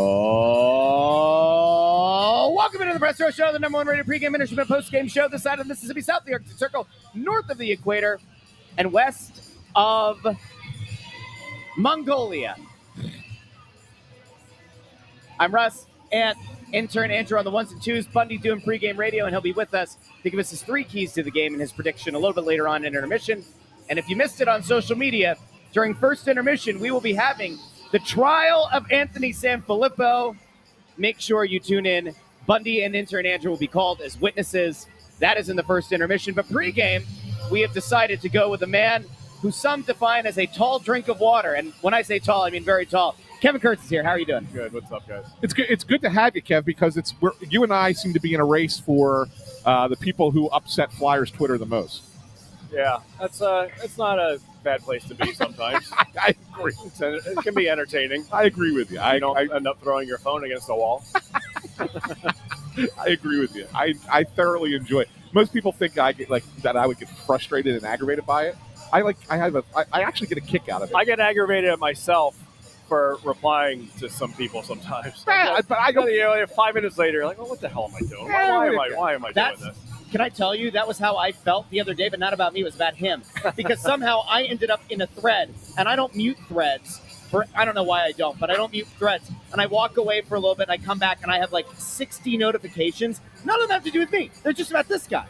Oh, welcome into the Press Row Show, the number one rated pregame Intermission postgame show this side of the Mississippi, south of the Arctic Circle, north of the equator, and west of Mongolia. I'm Russ, and Intern Andrew on the ones and twos, Bundy doing pregame radio, and he'll be with us to give us his three keys to the game and his prediction a little bit later on in intermission. And if you missed it on social media, during first intermission, we will be having the trial of Anthony SanFilippo. Make sure you tune in. Bundy and Intern Andrew will be called as witnesses. That is in the first intermission. But pregame, we have decided to go with a man who some define as a tall drink of water. And when I say tall, I mean very tall. Kevin Kurtz is here. How are you doing? Good. What's up, guys? It's good. It's good to have you, Kev, because you and I seem to be in a race for the people who upset Flyers Twitter the most. Yeah, it's not a bad place to be sometimes. I agree. It can be entertaining. I agree with you. I don't end up throwing your phone against the wall. I agree with you. I thoroughly enjoy it. Most people think I would get frustrated and aggravated by it. I actually get a kick out of it. I get aggravated at myself for replying to some people sometimes. Yeah, but I don't. 5 minutes later, you're like, well, what the hell am I doing? Why am I doing this? Can I tell you, that was how I felt the other day, but not about me, it was about him. Because somehow I ended up in a thread, and I don't mute threads. I don't know why I don't, but I don't mute threads. And I walk away for a little bit, and I come back, and I have like 60 notifications. None of them have to do with me. They're just about this guy.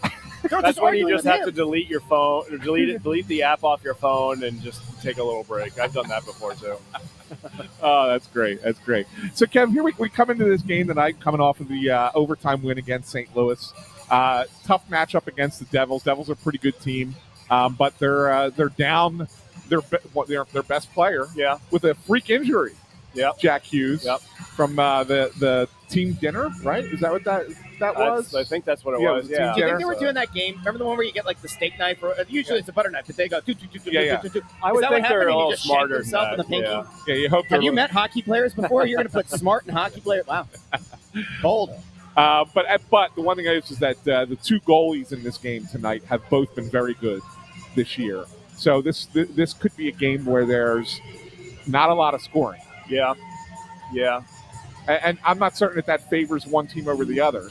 That's when you just have to delete your phone, or delete the app off your phone, and just take a little break. I've done that before, too. Oh, that's great. That's great. So, Kev, here we come into this game tonight, coming off of the overtime win against St. Louis. Tough matchup against the Devils. Devils are a pretty good team, but they're down their best player with a freak injury. Yeah, Jack Hughes from the team dinner, right? Is that what that was? I think that's what it was. Yeah. Do you think they were doing that game? Remember the one where you get like the steak knife? Or usually it's a butter knife, but they go. I would think they're a little smarter than that. In the pinky? Yeah, you hope. Have you met hockey players before? You're going to put smart and hockey players. Wow, bold. But the one thing is that the two goalies in this game tonight have both been very good this year. So this could be a game where there's not a lot of scoring. Yeah. And I'm not certain that favors one team over the other.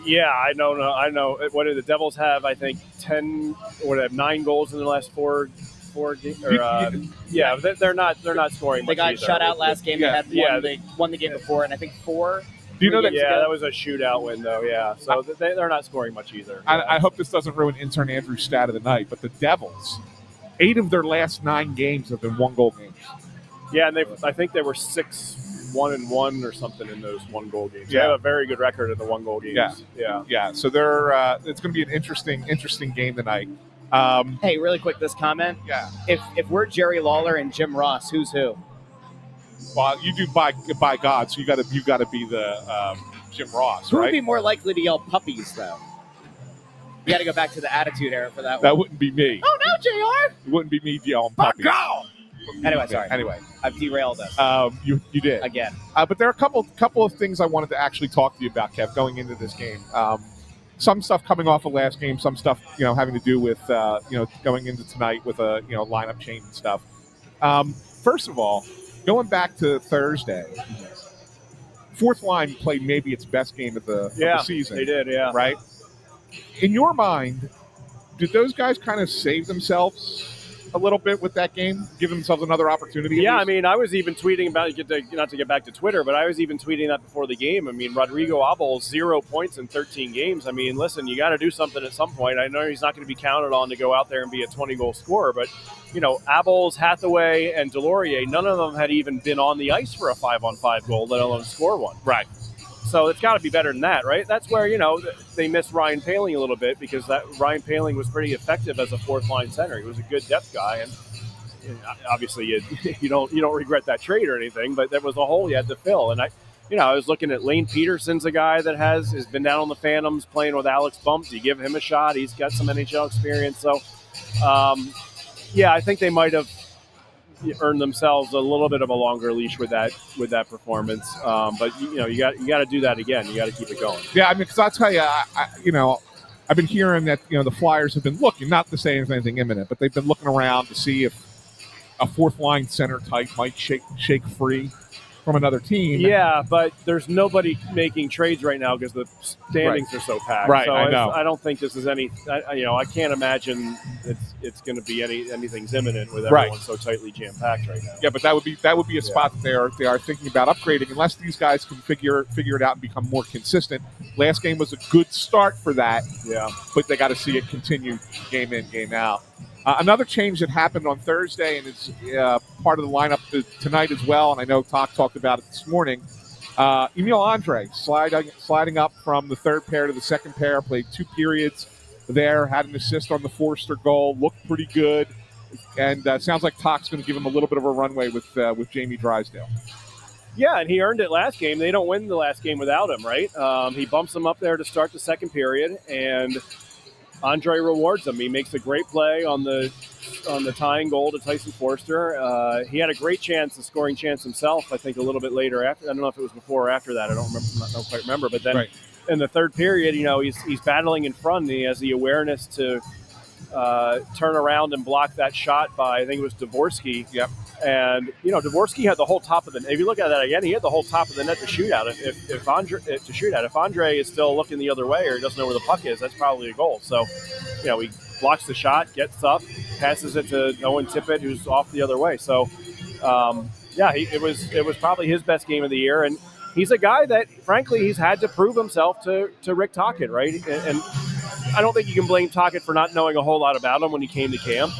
Yeah, I know. What do the Devils have? I think 9 goals in the last four games. Yeah, they're not scoring. They got shut out last game. Yeah. They won the game before, and I think 4. Do you know that? Yeah, that was a shootout win, though. Yeah, so they're not scoring much either. I hope this doesn't ruin Intern Andrew's stat of the night, but the Devils, 8 of their last 9 games have been 1-goal games. Yeah, and I think they were 6-1-1 or something in those 1-goal games. Yeah. They have a very good record in the 1-goal games. Yeah. So they're it's going to be an interesting game tonight. Hey, really quick, this comment. Yeah. If we're Jerry Lawler and Jim Ross, who's who? Well, you do by God, so you got to be the Jim Ross, Who right? would be more likely to yell puppies, though? You got to go back to the Attitude Era for that one. That wouldn't be me. Oh, no, JR! It wouldn't be me yelling puppies. Anyway, sorry. Anyway, I've derailed us. You did again. But there are a couple of things I wanted to actually talk to you about, Kev, going into this game. Some stuff coming off of last game, some stuff having to do with going into tonight with a lineup change and stuff. First of all, going back to Thursday, fourth line played maybe its best game of the season. They did, yeah. Right? In your mind, did those guys kind of save themselves a little bit with that game, give themselves another opportunity? Yeah, I mean, I was even tweeting about not to get back to Twitter, but I was even tweeting that before the game. I mean, Rodrigo Abel, 0 points in 13 games. I mean, listen, you got to do something at some point. I know he's not going to be counted on to go out there and be a 20-goal scorer, but Abels, Hathaway, and Delorier, none of them had even been on the ice for a 5-on-5 goal, let alone score one. Right. So it's got to be better than that, right? That's where, they miss Ryan Poehling a little bit because Ryan Poehling was pretty effective as a fourth-line center. He was a good depth guy, and obviously you don't regret that trade or anything, but there was a hole you had to fill. And I was looking at Lane Peterson's a guy that has been down on the Phantoms playing with Alex Bumps. You give him a shot. He's got some NHL experience. So, I think they might have earned themselves a little bit of a longer leash with that performance. But you got to do that again. You got to keep it going. Yeah, I mean, because I'll tell you, I've been hearing that the Flyers have been looking, not to say anything imminent, but they've been looking around to see if a fourth line center type might shake free. from another team. Yeah, but there's nobody making trades right now because the standings are so packed. Right, so I know. I don't think this is any. I can't imagine it's going to be anything's imminent with everyone so tightly jam packed right now. Yeah, but that would be a spot that they are thinking about upgrading unless these guys can figure it out and become more consistent. Last game was a good start for that. Yeah, but they got to see it continue game in, game out. Another change that happened on Thursday and is part of the lineup tonight as well, and I know talked about it this morning. Emil Andre sliding up from the third pair to the second pair, played 2 periods there, had an assist on the Forster goal, looked pretty good, and sounds like Talk's going to give him a little bit of a runway with Jamie Drysdale. Yeah, and he earned it last game. They don't win the last game without him, right? He bumps him up there to start the second period, and Andre rewards him. He makes a great play on the tying goal to Tyson Forster. He had a great chance, a scoring chance himself, I think a little bit later. I don't know if it was before or after that. I don't quite remember. But then in the third period, he's battling in front, and he has the awareness to turn around and block that shot by, I think it was Dvorsky. Yep. And, Dvorsky had the whole top of the net. If you look at that again, he had the whole top of the net to shoot at. If Andre is still looking the other way or he doesn't know where the puck is, that's probably a goal. So, he blocks the shot, gets up, passes it to Owen Tippett, who's off the other way. So, it was probably his best game of the year. And he's a guy that, frankly, he's had to prove himself to Rick Tocchet, right? And I don't think you can blame Tocchet for not knowing a whole lot about him when he came to camp.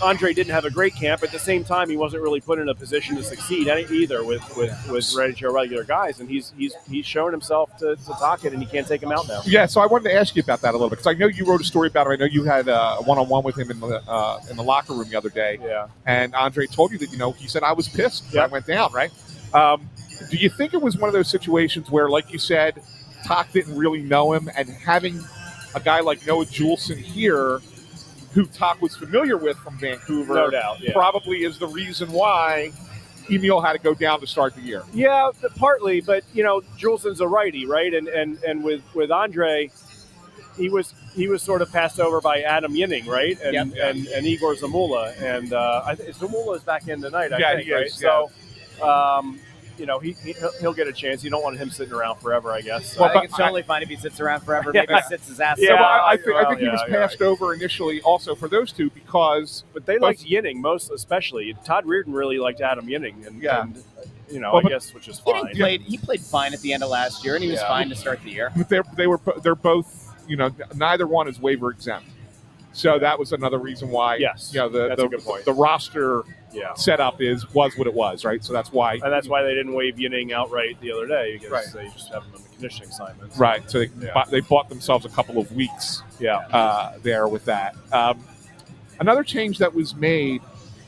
Andre didn't have a great camp. At the same time, he wasn't really put in a position to succeed either with regular guys. And he's shown himself to Tocchet, and he can't take him out now. Yeah, so I wanted to ask you about that a little bit because I know you wrote a story about him. I know you had a one-on-one with him in the locker room the other day. Yeah. And Andre told you that he said I was pissed when I went down, right? Do you think it was one of those situations where, like you said, Toc didn't really know him, and having a guy like Noah Juleson here, who Toc was familiar with from Vancouver, no doubt, probably is the reason why Emil had to go down to start the year. Yeah, partly, but Juleson's a righty, right? And with Andre, he was sort of passed over by Adam Yinning, right? And Igor Zamula, and Zamula is back in tonight. I think, right? Yeah. So. He'll get a chance. You don't want him sitting around forever, I guess. I think it's totally fine if he sits around forever. Maybe he sits his ass. Yeah, I think he was passed over initially also for those two because... But they liked Yinning most especially. Todd Reardon really liked Adam Yinning. And I guess, which is fine. He played fine at the end of last year, and he was fine to start the year. But they're both, neither one is waiver exempt. So that was another reason why that's a good point. The roster setup was what it was, right? So that's why. And that's why they didn't waive Yinning outright the other day because they just have him on the conditioning assignment. Right. So they bought themselves a couple of weeks there with that. Another change that was made,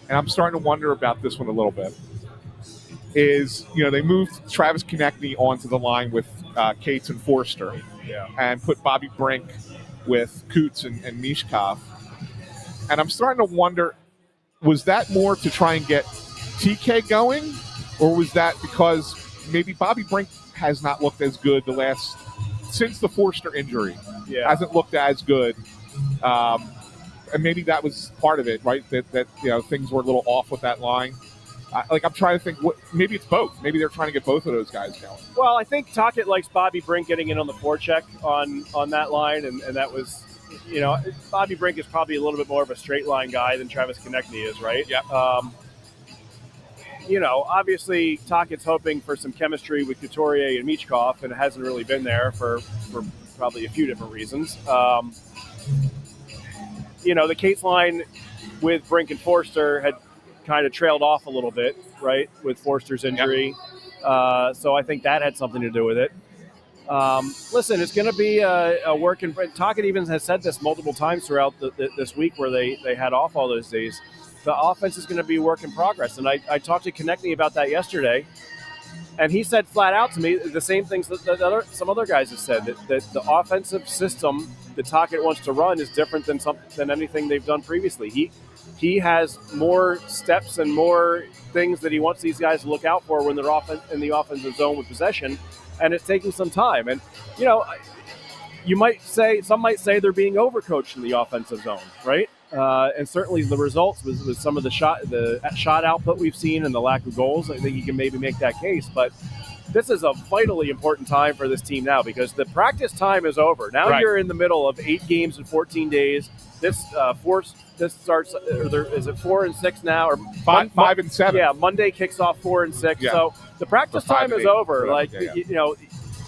and I'm starting to wonder about this one a little bit, is they moved Travis Konechny onto the line with Cates and Forster and put Bobby Brink with Coots and Mishkov. And I'm starting to wonder, was that more to try and get TK going, or was that because maybe Bobby Brink has not looked as good since the Forster injury? Hasn't looked as good. And maybe that was part of it, right? That things were a little off with that line. I'm trying to think. Maybe it's both. Maybe they're trying to get both of those guys going. Well, I think Tocchet likes Bobby Brink getting in on the forecheck on that line, and that was, Bobby Brink is probably a little bit more of a straight line guy than Travis Konechny is, right? Yeah. Obviously Tocchet's hoping for some chemistry with Couturier and Michkov, and it hasn't really been there for probably a few different reasons. The Cates line with Brink and Forster had kind of trailed off a little bit, right, with Forster's injury. Yep. So I think that had something to do with it. Listen, it's going to be a work in – Tocchet even has said this multiple times throughout this week where they had off all those days. The offense is going to be a work in progress. And I talked to Konechny about that yesterday, and he said flat out to me the same things that some other guys have said, that the offensive system that Tocchet wants to run is different than anything they've done previously. He has more steps and more things that he wants these guys to look out for when they're in the offensive zone with possession, and it's taking some time. And, some might say they're being overcoached in the offensive zone, right? and certainly the results with some of the shot output we've seen and the lack of goals. I think you can maybe make that case, but this is a vitally important time for this team now because the practice time is over. Now you're in the middle of 8 games in 14 days. This starts. Is it 4 and 6 now, or 5 and 7? Yeah, Monday kicks off 4 and 6. Yeah. So the practice time is over. Like you know,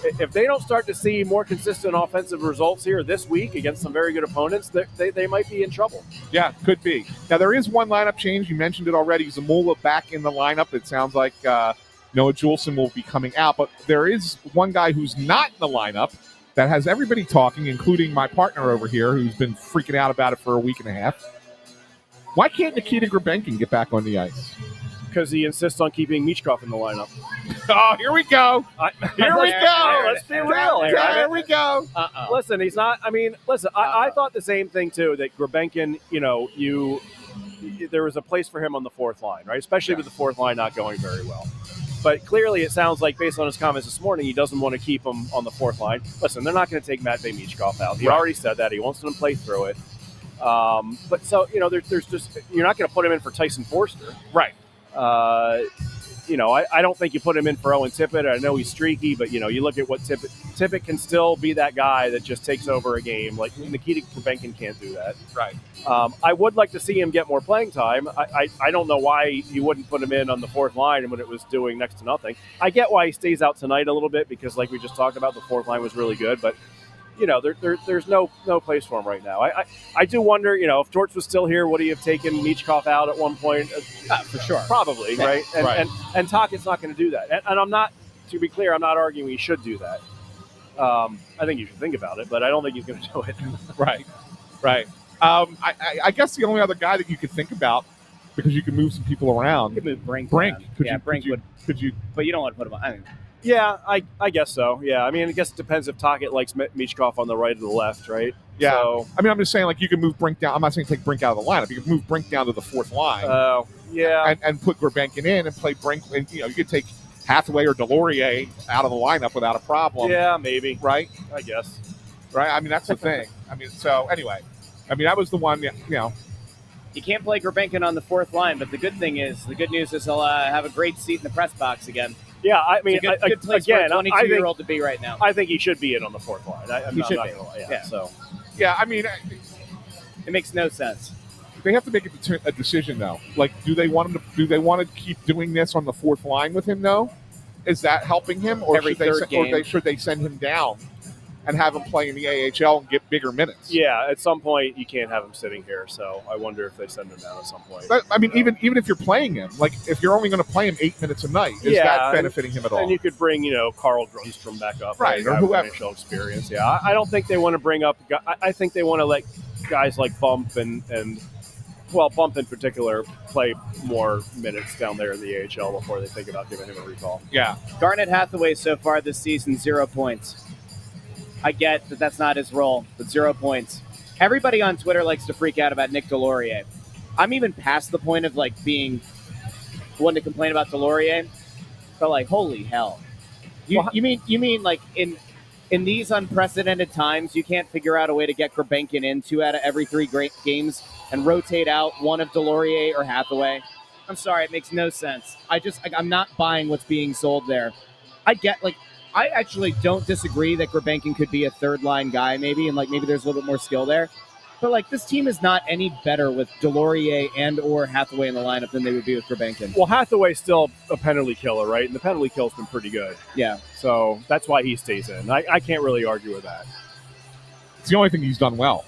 if they don't start to see more consistent offensive results here this week against some very good opponents, they might be in trouble. Yeah, could be. Now there is one lineup change. You mentioned it already. Zamula back in the lineup. It sounds like Noah Juleson will be coming out, but there is one guy who's not in the lineup that has everybody talking, including my partner over here, who's been freaking out about it for a week and a half. Why can't Nikita Grabenkin get back on the ice? Because he insists on keeping Michkov in the lineup. Oh, here we go. Here we go. Let's be real here. There we go. Listen, he's not. I mean, listen, I thought the same thing, too, that Grabenkin, there was a place for him on the fourth line, right? Especially with the fourth line not going very well. But clearly it sounds like, based on his comments this morning, he doesn't want to keep him on the fourth line. Listen, they're not going to take Matvei Michkov out. He already said that. He wants them to play through it. But so, there's just – you're not going to put him in for Tyson Forster. Right. I don't think you put him in for Owen Tippett. I know he's streaky, but, you look at what Tippett can still be that guy that just takes over a game. Like, Nikita Grabenkin can't do that. Right. I would like to see him get more playing time. I don't know why you wouldn't put him in on the fourth line when it was doing next to nothing. I get why he stays out tonight a little bit because, like we just talked about, the fourth line was really good. But, there's no place for him right now. I do wonder, if Torts was still here, would he have taken Michkov out at one point? For sure. Probably, right? And Tockett's not going to do that. And I'm not, to be clear, I'm not arguing he should do that. I think you should think about it, but I don't think he's going to do it. Right. I guess the only other guy that you could think about, because you can move some people around. You could move Brink. Brink Could you? But you don't want to put him on. I mean, yeah, I guess so. Yeah, I mean, I guess it depends if Tocchet likes Michkov on the right or the left, right? Yeah. So, I mean, I'm just saying, like, you can move Brink down. I'm not saying take Brink out of the lineup. You can move Brink down to the fourth line. Oh, yeah. And put Grabenkin in and play Brink. And, you could take Hathaway or Delorier out of the lineup without a problem. Yeah, maybe. Right? I guess. Right? I mean, that's the thing. I mean, so anyway. I mean, that was the one, You can't play Grabenkin on the fourth line, but the good news is he'll have a great seat in the press box again. Yeah, I mean, it's a good place again, for a 22-year-old to be right now. I think he should be in on the fourth line. He should be. Yeah. So, yeah, I mean, it makes no sense. They have to make a decision, though. Like, do they want to keep doing this on the fourth line with him, though? Is that helping him, or should they send him down and have him play in the AHL and get bigger minutes? Yeah, at some point you can't have him sitting here, so I wonder if they send him down at some point. But, I mean, even if you're playing him, like, if you're only going to play him 8 minutes a night, is that benefiting him at all? And you could bring, Carl Grundstrom back up, right, or whoever. NHL experience. Yeah, I don't think they want to bring up. I think they want to let guys like Bump and Bump in particular play more minutes down there in the AHL before they think about giving him a recall. Yeah, Garnet Hathaway so far this season 0 points. I get that that's not his role, but 0 points. Everybody on Twitter likes to freak out about Nick Delorier. I'm even past the point of, like, being one to complain about Delorier, but, like, holy hell. You mean like in these unprecedented times, you can't figure out a way to get Grabenkin in 2 out of every 3 great games and rotate out one of Delorier or Hathaway? I'm sorry, it makes no sense. I'm not buying what's being sold there. I actually don't disagree that Grabenkin could be a third-line guy maybe, and, like, maybe there's a little bit more skill there. But, like, this team is not any better with Delorier and or Hathaway in the lineup than they would be with Grabenkin. Well, Hathaway's still a penalty killer, right? And the penalty kill's been pretty good. Yeah. So that's why he stays in. I can't really argue with that. It's the only thing he's done well.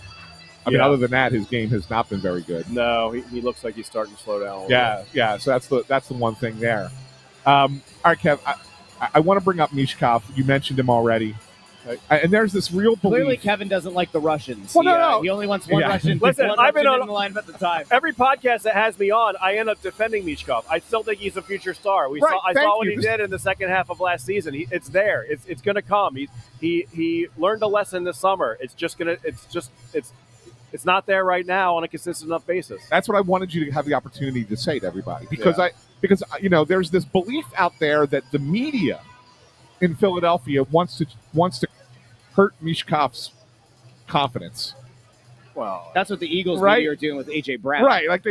I mean, other than that, his game has not been very good. No, he looks like he's starting to slow down a little bit. Yeah. So that's the one thing there. All right, Kev, I want to bring up Michkov. You mentioned him already. And there's this real belief. Clearly, Kevin doesn't like the Russians. Well, no. He only wants one Russian. Listen, I've been on the lineup at the time. Every podcast that has me on, I end up defending Michkov. I still think he's a future star. I saw what he did in the second half of last season. It's there. It's going to come. He learned a lesson this summer. It's not there right now on a consistent enough basis. That's what I wanted you to have the opportunity to say to everybody, because there's this belief out there that the media in Philadelphia wants to hurt Michkov's confidence. Well, That's what the Eagles Right. media are doing with A.J. Brown. Right, like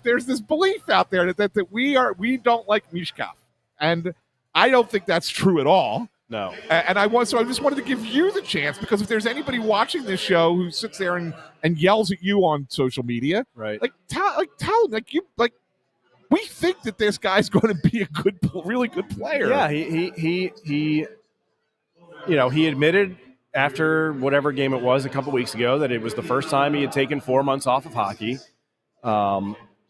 there's this belief out there that we don't like Mishkov, and I don't think that's true at all. no. And I just wanted to give you the chance, because if there's anybody watching this show who sits there and yells at you on social media, Right. tell them, we think that this guy's going to be a really good player. Yeah, he he admitted after whatever game it was a couple weeks ago that it was the first time he had taken 4 months off of hockey.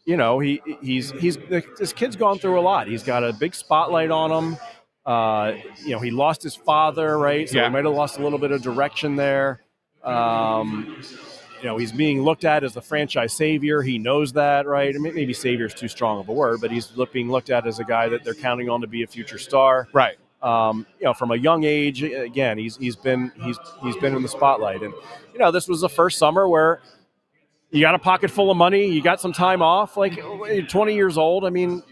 This kid's gone through a lot. He's got a big spotlight on him. He lost his father, right? So he might have lost a little bit of direction there. He's being looked at as the franchise savior. He knows that, right? I mean, maybe savior is too strong of a word, but he's being looked at as a guy that they're counting on to be a future star. Right. From a young age, again, he's been in the spotlight, and this was the first summer where you got a pocket full of money, you got some time off, like 20 years old. I mean,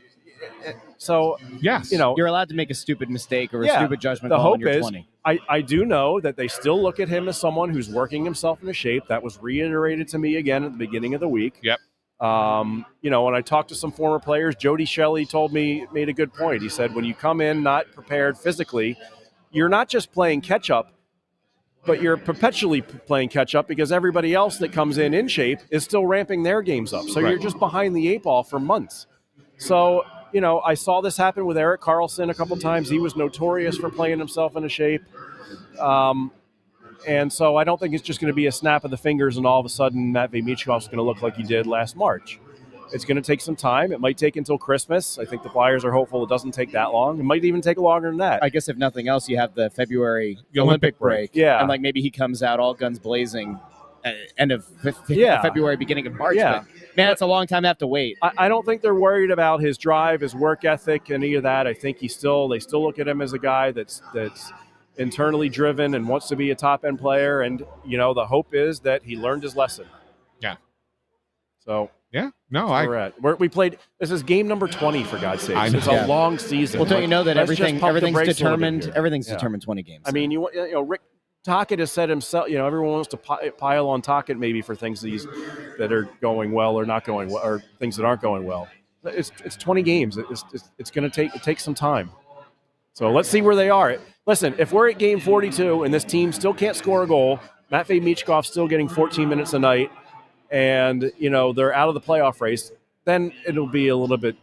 so yes, you're allowed to make a stupid mistake or a stupid judgment the call hope when you're is, 20. I do know that they still look at him as someone who's working himself into shape. That was reiterated to me again at the beginning of the week. Yep. When I talked to some former players, Jody Shelley made a good point. He said, when you come in not prepared physically, you're not just playing catch up, but you're perpetually playing catch up because everybody else that comes in shape is still ramping their games up. So you're just behind the 8 ball for months. So, I saw this happen with Erik Karlsson a couple times. He was notorious for playing himself into shape. And so I don't think it's just going to be a snap of the fingers and all of a sudden Matvei Michkov's going to look like he did last March. It's going to take some time. It might take until Christmas. I think the Flyers are hopeful it doesn't take that long. It might even take longer than that. I guess if nothing else, you have the February Olympic break. Yeah. And maybe he comes out all guns blazing end of February, beginning of March. Yeah. But, man, it's a long time to have to wait. I don't think they're worried about his drive, his work ethic, any of that. I think they still look at him as a guy that's internally driven and wants to be a top-end player. And, the hope is that he learned his lesson. Yeah. So... Yeah, no, we played. This is game number 20, for God's sake. It's a long season. Well, don't you know that Let's everything's determined? Everything's Yeah. determined 20 games. I mean, Rick Tocchet has said himself. Everyone wants to pile on Tocchet maybe for things that are going well or not going well, or things that aren't going well. It's 20 games. It's going to take some time. So let's see where they are. Listen, if we're at game 42 and this team still can't score a goal, Matvei Michkov's still getting 14 minutes a night, and they're out of the playoff race, then there'll be a little bit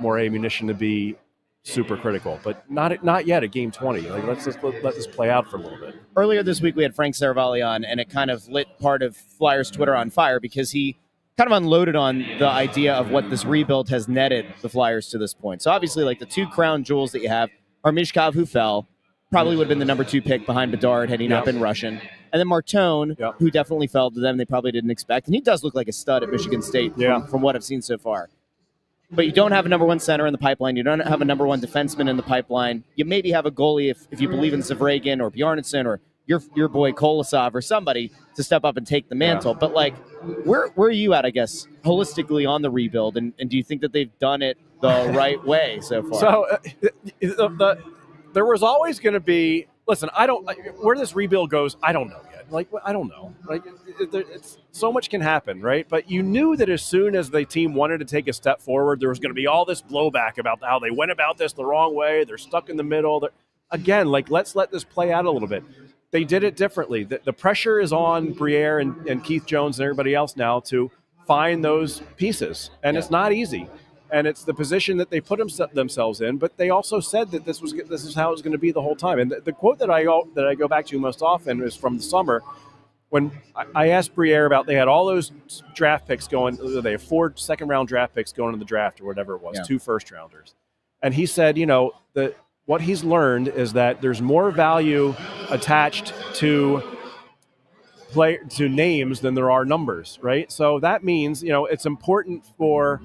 more ammunition to be super critical, but not yet at game 20. Let's just let this play out for a little bit. Earlier this week we had Frank Saravalli on, and it kind of lit part of Flyers Twitter on fire because he kind of unloaded on the idea of what this rebuild has netted the Flyers to this point. So obviously, the two crown jewels that you have are Michkov, who fell, probably would have been the number 2 pick behind Bedard had he not been Russian. And then Martone, who definitely fell to them. They probably didn't expect. And he does look like a stud at Michigan State from what I've seen so far. But you don't have a number 1 center in the pipeline. You don't have a number 1 defenseman in the pipeline. You maybe have a goalie if you believe in Zavragin or Bjarnason or your boy Kolosov or somebody to step up and take the mantle. But, where are you at, I guess, holistically on the rebuild? And do you think that they've done it the right way so far? So there was always going to be – listen, where this rebuild goes, I don't know yet. I don't know. It's so much can happen, right? But you knew that as soon as the team wanted to take a step forward, there was going to be all this blowback about how they went about this the wrong way. They're stuck in the middle. Again, let's let this play out a little bit. They did it differently. The pressure is on Briere and Keith Jones and everybody else now to find those pieces, and it's not easy. And it's the position that they put themselves in, but they also said that this is how it was going to be the whole time. And the quote that I go back to most often is from the summer when I asked Briere about they had all those draft picks going. They have 4 second-round draft picks going to the draft or whatever it was, 2 first-rounders. And he said, what he's learned is that there's more value attached to names than there are numbers, right? So that means, it's important for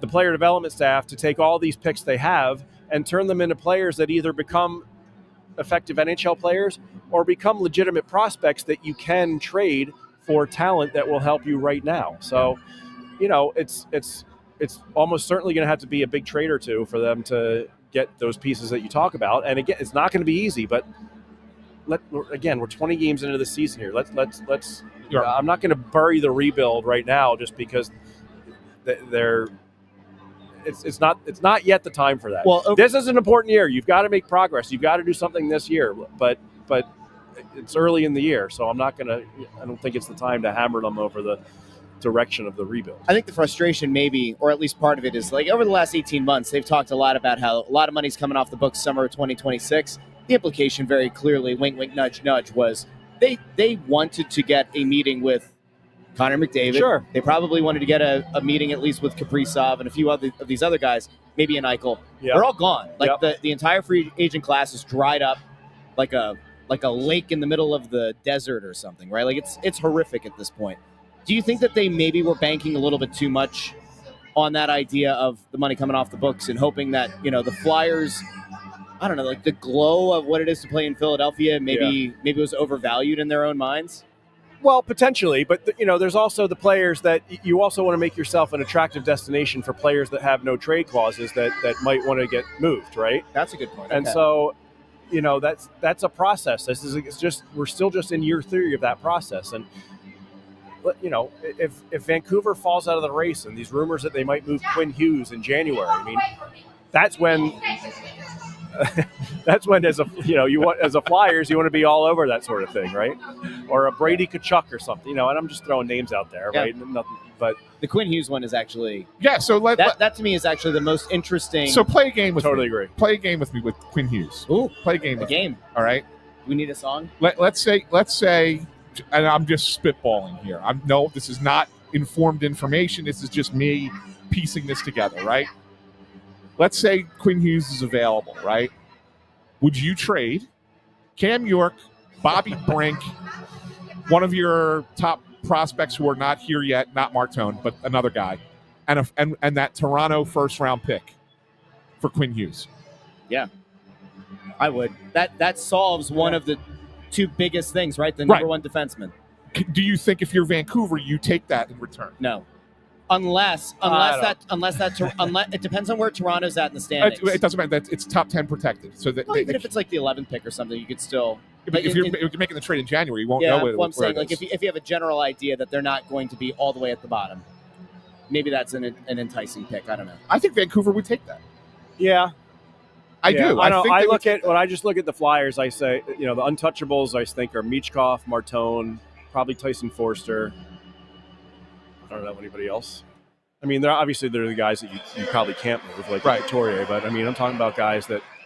the player development staff to take all these picks they have and turn them into players that either become effective NHL players or become legitimate prospects that you can trade for talent that will help you right now. So, it's almost certainly going to have to be a big trade or two for them to get those pieces that you talk about. And again, it's not going to be easy, but again, we're 20 games into the season here. Let's. Yeah. I'm not going to bury the rebuild right now just because they're. It's not yet the time for that. Well, this is an important year. You've got to make progress. You've got to do something this year. But it's early in the year, so I don't think it's the time to hammer them over the direction of the rebuild. I think the frustration maybe, or at least part of it, is like over the last 18 months, they've talked a lot about how a lot of money's coming off the books summer of 2026. The implication very clearly, wink, wink, nudge, nudge, was they wanted to get a meeting with Connor McDavid. Sure. They probably wanted to get a meeting at least with Kaprizov and a few of these other guys, maybe an Eichel. Yep. They're all gone. Like Yep. the entire free agent class is dried up like a lake in the middle of the desert or something, right? Like it's horrific at this point. Do you think that they maybe were banking a little bit too much on that idea of the money coming off the books and hoping that, the Flyers, I don't know, like the glow of what it is to play in Philadelphia, maybe it was overvalued in their own minds? Well, potentially, but there's also the players that you also want to make yourself an attractive destination for players that have no trade clauses that might want to get moved, right? That's a good point. And Okay. so, that's a process. We're still just in year 3 of that process. And if Vancouver falls out of the race and these rumors that they might move Quinn Hughes in January, I mean, that's when as a Flyers you want to be all over that sort of thing, right? Or a Brady Tkachuk or something, and I'm just throwing names out there, right? Nothing, but The Quinn Hughes one is actually So that to me is actually the most interesting. So play a game with totally me. agree. Play a game with me with Quinn Hughes. Ooh, Play a game. the with game. Me. All right. Do we need a song? Let's say, and I'm just spitballing here. This is not informed information. This is just me piecing this together, right? Let's say Quinn Hughes is available, right? Would you trade Cam York, Bobby Brink, one of your top prospects who are not here yet, not Martone, but another guy, and that Toronto first-round pick for Quinn Hughes? Yeah, I would. That solves one of the two biggest things, right? The number one defenseman. Do you think if you're Vancouver, you take that in return? No. Unless it depends on where Toronto's at in the standings. It doesn't matter. It's top 10 protected. So that Even if it's like the 11th pick or something, you could still. if you're making the trade in January, you won't yeah, know what I'm saying, it like is. if you have a general idea that they're not going to be all the way at the bottom, maybe that's an enticing pick. I don't know. I think Vancouver would take that. Yeah. I do. When I just look at the Flyers, I say, the untouchables I think are Michkov, Martone, probably Tyson Forster. I don't know anybody else. I mean, they're the guys that you probably can't move, like Victoria. But I mean, I'm talking about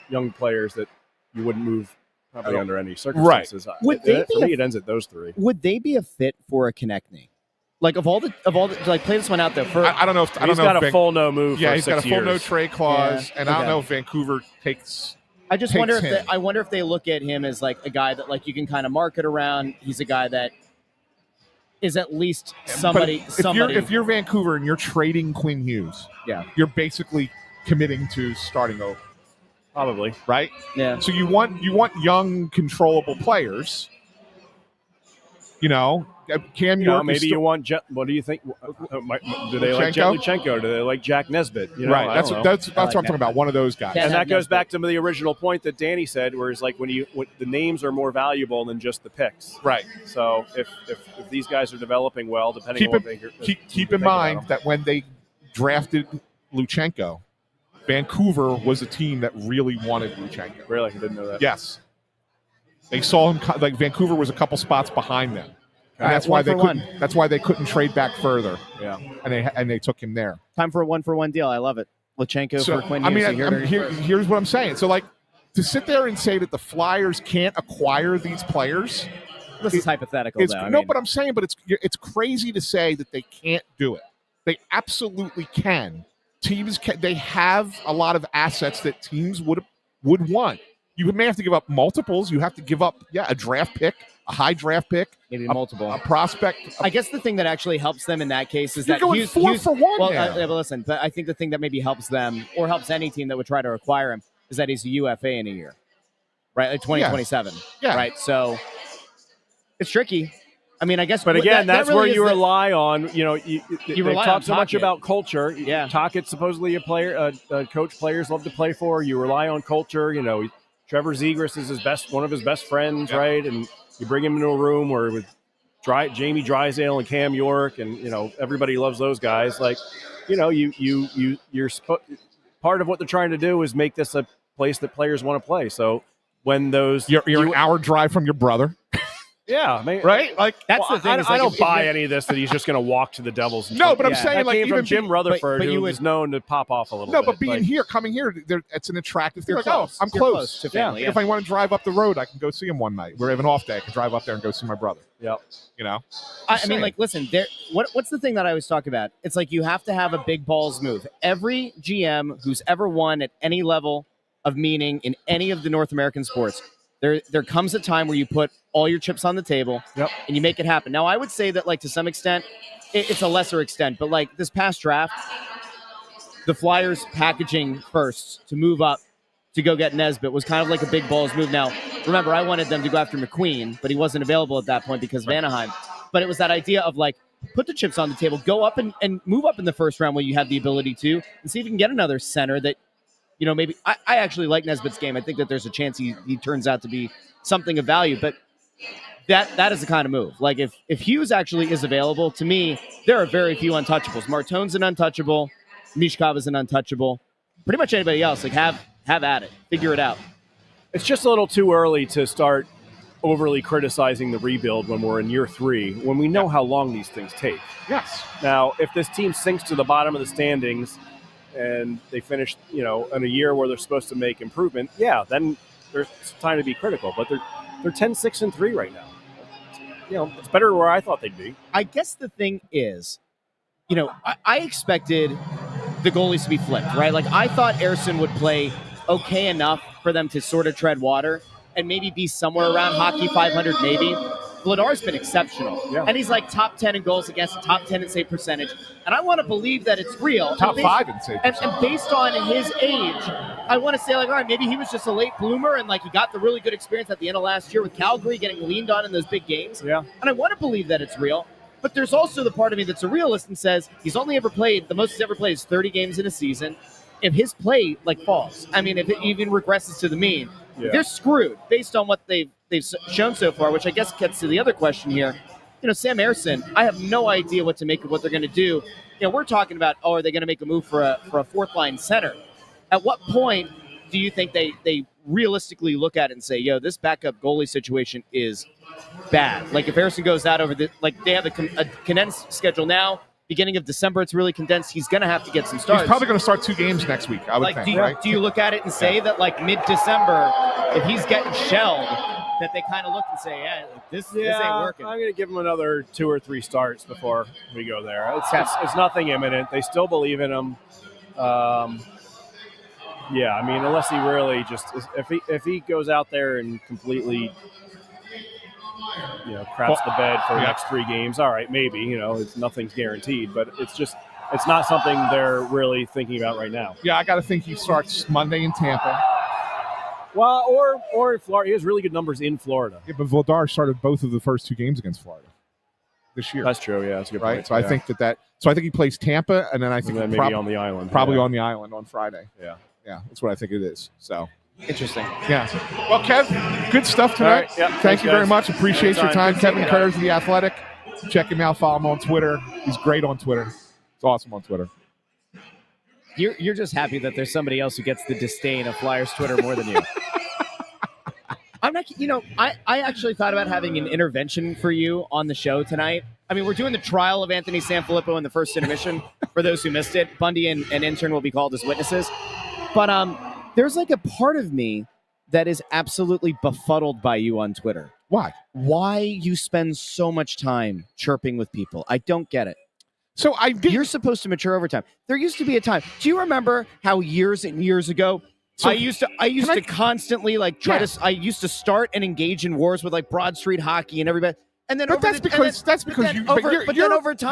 young players that you wouldn't move probably under any circumstances. Would it ends at those three. Would they be a fit for a Konechny? Like of all the like play this one out there. I don't know if he's got a full no move. Yeah, for he's 6 got a full no trade clause, and I don't know if Vancouver takes. I just wonder if they look at him as like a guy that like you can kind of market around. He's a guy that is at least somebody. If you're Vancouver and you're trading Quinn Hughes, you're basically committing to starting over. Probably, right? Yeah. So you want young, controllable players. Cam York. Maybe you want. What do you think? Do they like Jet Luchenko? Do they like Jack Nesbitt? Right. That's what I'm talking about. One of those guys. And that goes back to the original point that Danny said, where it's like when the names are more valuable than just the picks. Right. So if these guys are developing well, depending on what they keep in mind that when they drafted Luchenko, Vancouver was a team that really wanted Luchenko. Really, I didn't know that. Yes. They saw him like Vancouver was a couple spots behind them. And that's why they couldn't trade back further. Yeah. And they took him there. Time for a 1-for-1 deal. I love it. Luchenko for Quinn Hughes. Here's what I'm saying. So to sit there and say that the Flyers can't acquire these players. This is hypothetical though. But I'm saying it's crazy to say that they can't do it. They absolutely can. Teams they have a lot of assets that teams would want. You may have to give up multiples. You have to give up, a draft pick, a high draft pick, maybe multiple, a prospect. I guess the thing that actually helps them in that case is you're that going Hughes, 4 for 1 well, now. But listen, but I think the thing that maybe helps them or helps any team that would try to acquire him is that he's a UFA in a year, right? Like 2027, right? So it's tricky. I mean, I guess, but again, that's really where you rely on. You rely talk on so much about culture. Yeah, Tockett's supposedly a player, a coach players love to play for. You rely on culture. Trevor Zegras is one of his best friends, right? And you bring him into a room where with Jamie Drysdale and Cam York, and everybody loves those guys. Like, you're part of what they're trying to do is make this a place that players want to play. So when you're an hour drive from your brother. Yeah, right. Like that's the thing. I don't buy any of this that he's just going to walk to the Devils. No, but I'm saying that like came even from Jim Rutherford, but who was known to pop off a little. No, bit. but coming here, it's an attractive thing. Like, close. I'm You're close to family. If I want to drive up the road, I can go see him one night. We have an off day. I can drive up there and go see my brother. Yep. I mean, like, listen. What's the thing that I always talk about? It's like you have to have a big balls move. Every GM who's ever won at any level of meaning in any of the North American sports. There comes a time where you put all your chips on the table and you make it happen. Now, I would say that, like, to some extent, it's a lesser extent, but like this past draft, the Flyers packaging first to move up to go get Nesbitt was kind of like a big balls move. Now, remember, I wanted them to go after McQueen, but he wasn't available at that point because of Anaheim. But it was that idea of like, put the chips on the table, go up and move up in the first round where you have the ability to, and see if you can get another center that, maybe I actually like Nesbitt's game. I think that there's a chance he turns out to be something of value, but that is the kind of move. Like if Hughes actually is available, to me, there are very few untouchables. Martone's an untouchable. Mishkov is an untouchable. Pretty much anybody else, like have at it. Figure it out. It's just a little too early to start overly criticizing the rebuild when we're in year 3, when we know how long these things take. Yes. Now, if this team sinks to the bottom of the standings and they finish, in a year where they're supposed to make improvement, then there's time to be critical. But they're 10-6-3 right now. It's better where I thought they'd be. I guess the thing is, I expected the goalies to be flipped, right? Like, I thought Ersson would play okay enough for them to sort of tread water and maybe be somewhere around hockey 500 maybe. Vladar's been exceptional. Yeah. And he's like top 10 in goals against, top 10 in save percentage. And I want to believe that it's real. Top 5 in save percentage. And based on his age, I want to say, like, all right, maybe he was just a late bloomer and, like, he got the really good experience at the end of last year with Calgary getting leaned on in those big games. Yeah. And I want to believe that it's real. But there's also the part of me that's a realist and says he's only ever played, the most he's ever played is 30 games in a season. If his play, like, falls, I mean, if it even regresses to the mean, they're screwed based on what they've shown so far, which I guess gets to the other question here. Sam Ersson, I have no idea what to make of what they're going to do. We're talking about, are they going to make a move for a fourth-line center? At what point do you think they realistically look at it and say, this backup goalie situation is bad? Like, if Ersson goes out over they have a condensed schedule now. Beginning of December, it's really condensed. He's going to have to get some starts. He's probably going to start 2 games next week, I would think, right? Do you look at it and say that, like, mid-December, if he's getting shelled, that they kind of look and say, this ain't working? I'm going to give him another 2 or 3 starts before we go there. It's nothing imminent. They still believe in him. Unless he really just if he goes out there and completely craps the bed for the next 3 games, all right, maybe, nothing's guaranteed, but it's not something they're really thinking about right now. Yeah, I got to think he starts Monday in Tampa. Well, or in Florida. He has really good numbers in Florida. Yeah, but Vladar started both of the first 2 games against Florida this year. That's true, yeah. That's a good point. So I think so I think he plays Tampa, and then I think maybe on the island. Probably on the island on Friday. Yeah. Yeah, that's what I think it is. So interesting. Yeah. Well, Kev, good stuff tonight. Right, yeah, Thank you very much. Appreciate your time. Kevin Kurz, The Athletic. Check him out. Follow him on Twitter. He's great on Twitter. He's awesome on Twitter. You're just happy that there's somebody else who gets the disdain of Flyers Twitter more than you. I'm not, I actually thought about having an intervention for you on the show tonight. I mean, we're doing the trial of Anthony SanFilippo in the first intermission. For those who missed it, Bundy and Intern will be called as witnesses. But there's like a part of me that is absolutely befuddled by you on Twitter. Why? Why you spend so much time chirping with people? I don't get it. So You're supposed to mature over time. There used to be a time. Do you remember how years and years ago I used to constantly I used to start and engage in wars with like Broad Street Hockey and everybody. And then over time,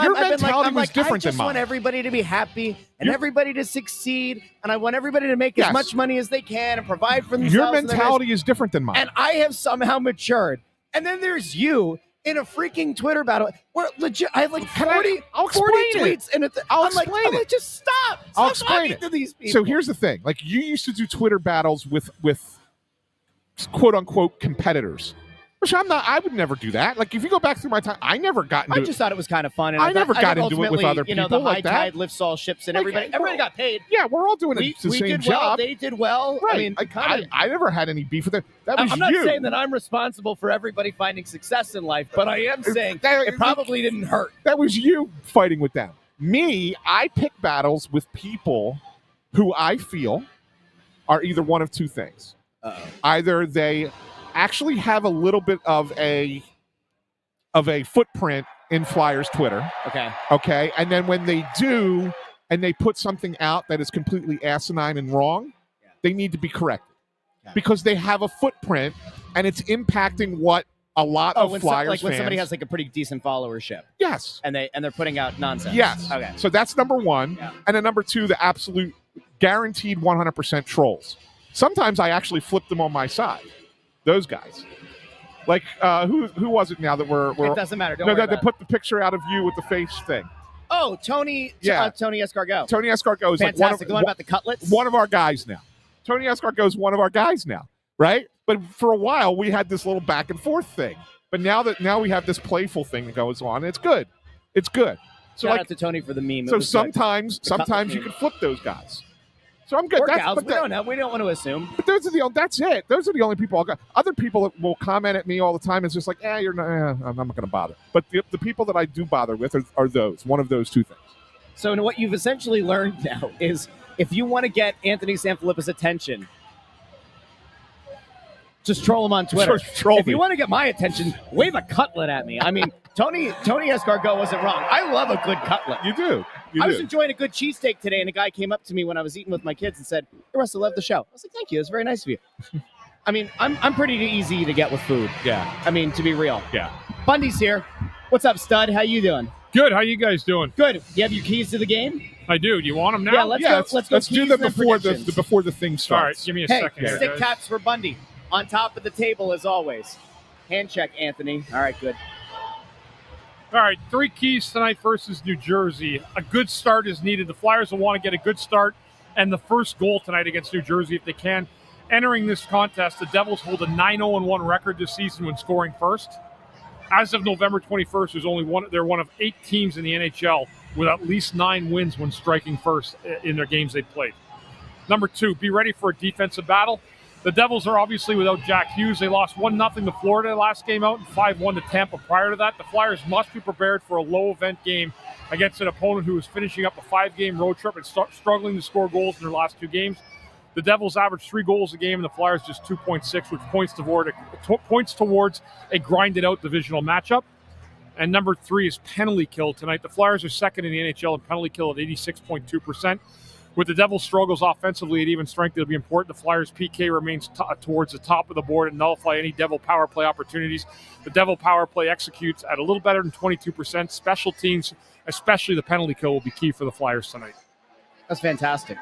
your mentality was different I than mine. I want everybody to be happy and everybody to succeed, and I want everybody to make as much money as they can and provide for themselves. Your mentality is different than mine. And I have somehow matured. And then there's you in a freaking Twitter battle where legit I have like 40 tweets and I'll explain it. Just stop. I'll explain it to these people. So here's the thing: like you used to do Twitter battles with quote unquote competitors. Which I would never do that. Like, if you go back through my time, I never got into I just thought it was kind of fun. And I never got into it with other you know, people the high like that. tide lifts all ships, and everybody got paid. Yeah, we're all doing We the same did job. well. They did well. Right. I mean, I never had any beef with them. That was I'm not you. saying that I'm responsible for everybody finding success in life, but I am saying it probably didn't hurt. That was you fighting with them. Me, I pick battles with people who I feel are either one of two things. Uh-oh. Either they actually have a little bit of a footprint in Flyers Twitter. Okay. And then when they do, and they put something out that is completely asinine and wrong, they need to be corrected because they have a footprint and it's impacting what a lot of Flyers when fans. somebody has like a pretty decent followership. Yes. And they're putting out nonsense. Yes. Okay. So that's number one. Yeah. And then number two, the absolute guaranteed 100% trolls. Sometimes I actually flip them on my side. Those guys. Like, who was it now that we're it doesn't matter. Don't no, worry that they about put the picture out of you with the face thing. Oh, Tony. Yeah. Tony Escargot. Tony Escargot is fantastic. Like the one about the cutlets. One of our guys now. Tony Escargot is one of our guys now, right? But for a while we had this little back and forth thing. But now we have this playful thing that goes on. It's good. It's good. So Shout out to Tony for the meme. So sometimes you can flip those guys. So I'm good. Or gals. We don't want to assume. But that's it. Those are the only people I'll got. Other people will comment at me all the time. It's just like, you're not. I'm not going to bother. But the people that I do bother with are those. One of those two things. So what you've essentially learned now is if you want to get Anthony SanFilippo's attention, just troll him on Twitter. If you want to get my attention, wave a cutlet at me. I mean, Tony Escargot wasn't wrong. I love a good cutlet. You do. I was enjoying a good cheesesteak today, and a guy came up to me when I was eating with my kids and said, "Hey, Russ, I love the show." I was like, "Thank you. It's very nice of you." I mean, I'm pretty easy to get with food. Yeah. I mean, to be real. Yeah. Bundy's here. What's up, stud? How you doing? Good. How you guys doing? Good. You have your keys to the game? I do. Do you want them now? Yeah, let's do them before the thing starts. All right, give me a second. Stick here, taps for Bundy. On top of the table as always. Hand check, Anthony. All right, good. All right, 3 keys tonight versus New Jersey. A good start is needed. The Flyers will want to get a good start and the first goal tonight against New Jersey if they can. Entering this contest, the Devils hold a 9-0-1 record this season when scoring first. As of November 21st, they're one of 8 teams in the NHL with at least 9 wins when striking first in their games they played. Number 2, be ready for a defensive battle. The Devils are obviously without Jack Hughes. They lost 1-0 to Florida last game out and 5-1 to Tampa prior to that. The Flyers must be prepared for a low-event game against an opponent who is finishing up a 5-game road trip and struggling to score goals in their last 2 games. The Devils average 3 goals a game, and the Flyers just 2.6, which points towards a grinded-out divisional matchup. And number 3 is penalty kill tonight. The Flyers are second in the NHL in penalty kill at 86.2%. With the Devils' struggles offensively at even strength, it'll be important. The Flyers' PK remains towards the top of the board and nullify any Devil power play opportunities. The Devil power play executes at a little better than 22%. Special teams, especially the penalty kill, will be key for the Flyers tonight. That's fantastic.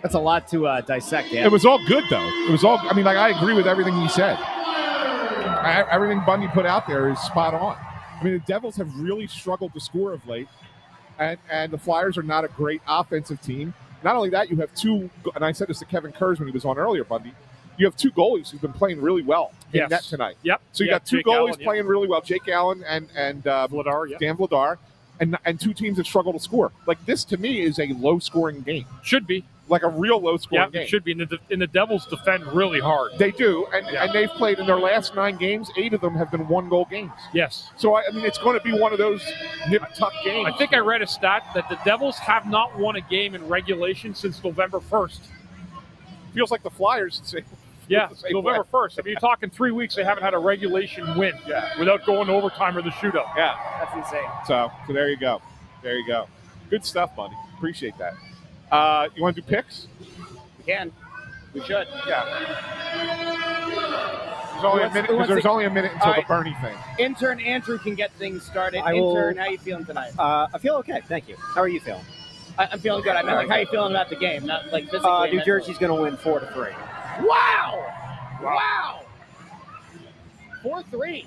That's a lot to dissect. Yeah. It was all good, though. It was all. I mean, I agree with everything he said. Everything Bundy put out there is spot on. I mean, the Devils have really struggled to score of late. And the Flyers are not a great offensive team. Not only that, you have 2, and I said this to Kevin Kurz when he was on earlier, Bundy, you have 2 goalies who've been playing really well in net tonight. Yep. So you got 2 Jake goalies Allen, playing really well, Jake Allen and Vladar, Dan Vladar, and 2 teams that struggle to score. Like, this, to me, is a low-scoring game. Should be. Like a real low-scoring game. It should be. And the Devils defend really hard. They do, and they've played in their last 9 games, 8 of them have been 1-goal games. Yes. So, I mean, it's going to be one of those nip-tuck games. I think I read a stat that the Devils have not won a game in regulation since November 1st. Feels like the Flyers. Yeah, November 1st. I mean, you're talking 3 weeks they haven't had a regulation win without going to overtime or the shootout. Yeah. That's insane. So there you go. There you go. Good stuff, buddy. Appreciate that. You want to do picks? We can. We should. Yeah. There's only a minute until the Bernie thing. Intern Andrew can get things started. Intern, how you feeling tonight? I feel okay, thank you. How are you feeling? I'm feeling good. I mean, like, how you feeling about the game? Not like physically. New Jersey's going to win 4-3. Wow. 4-3.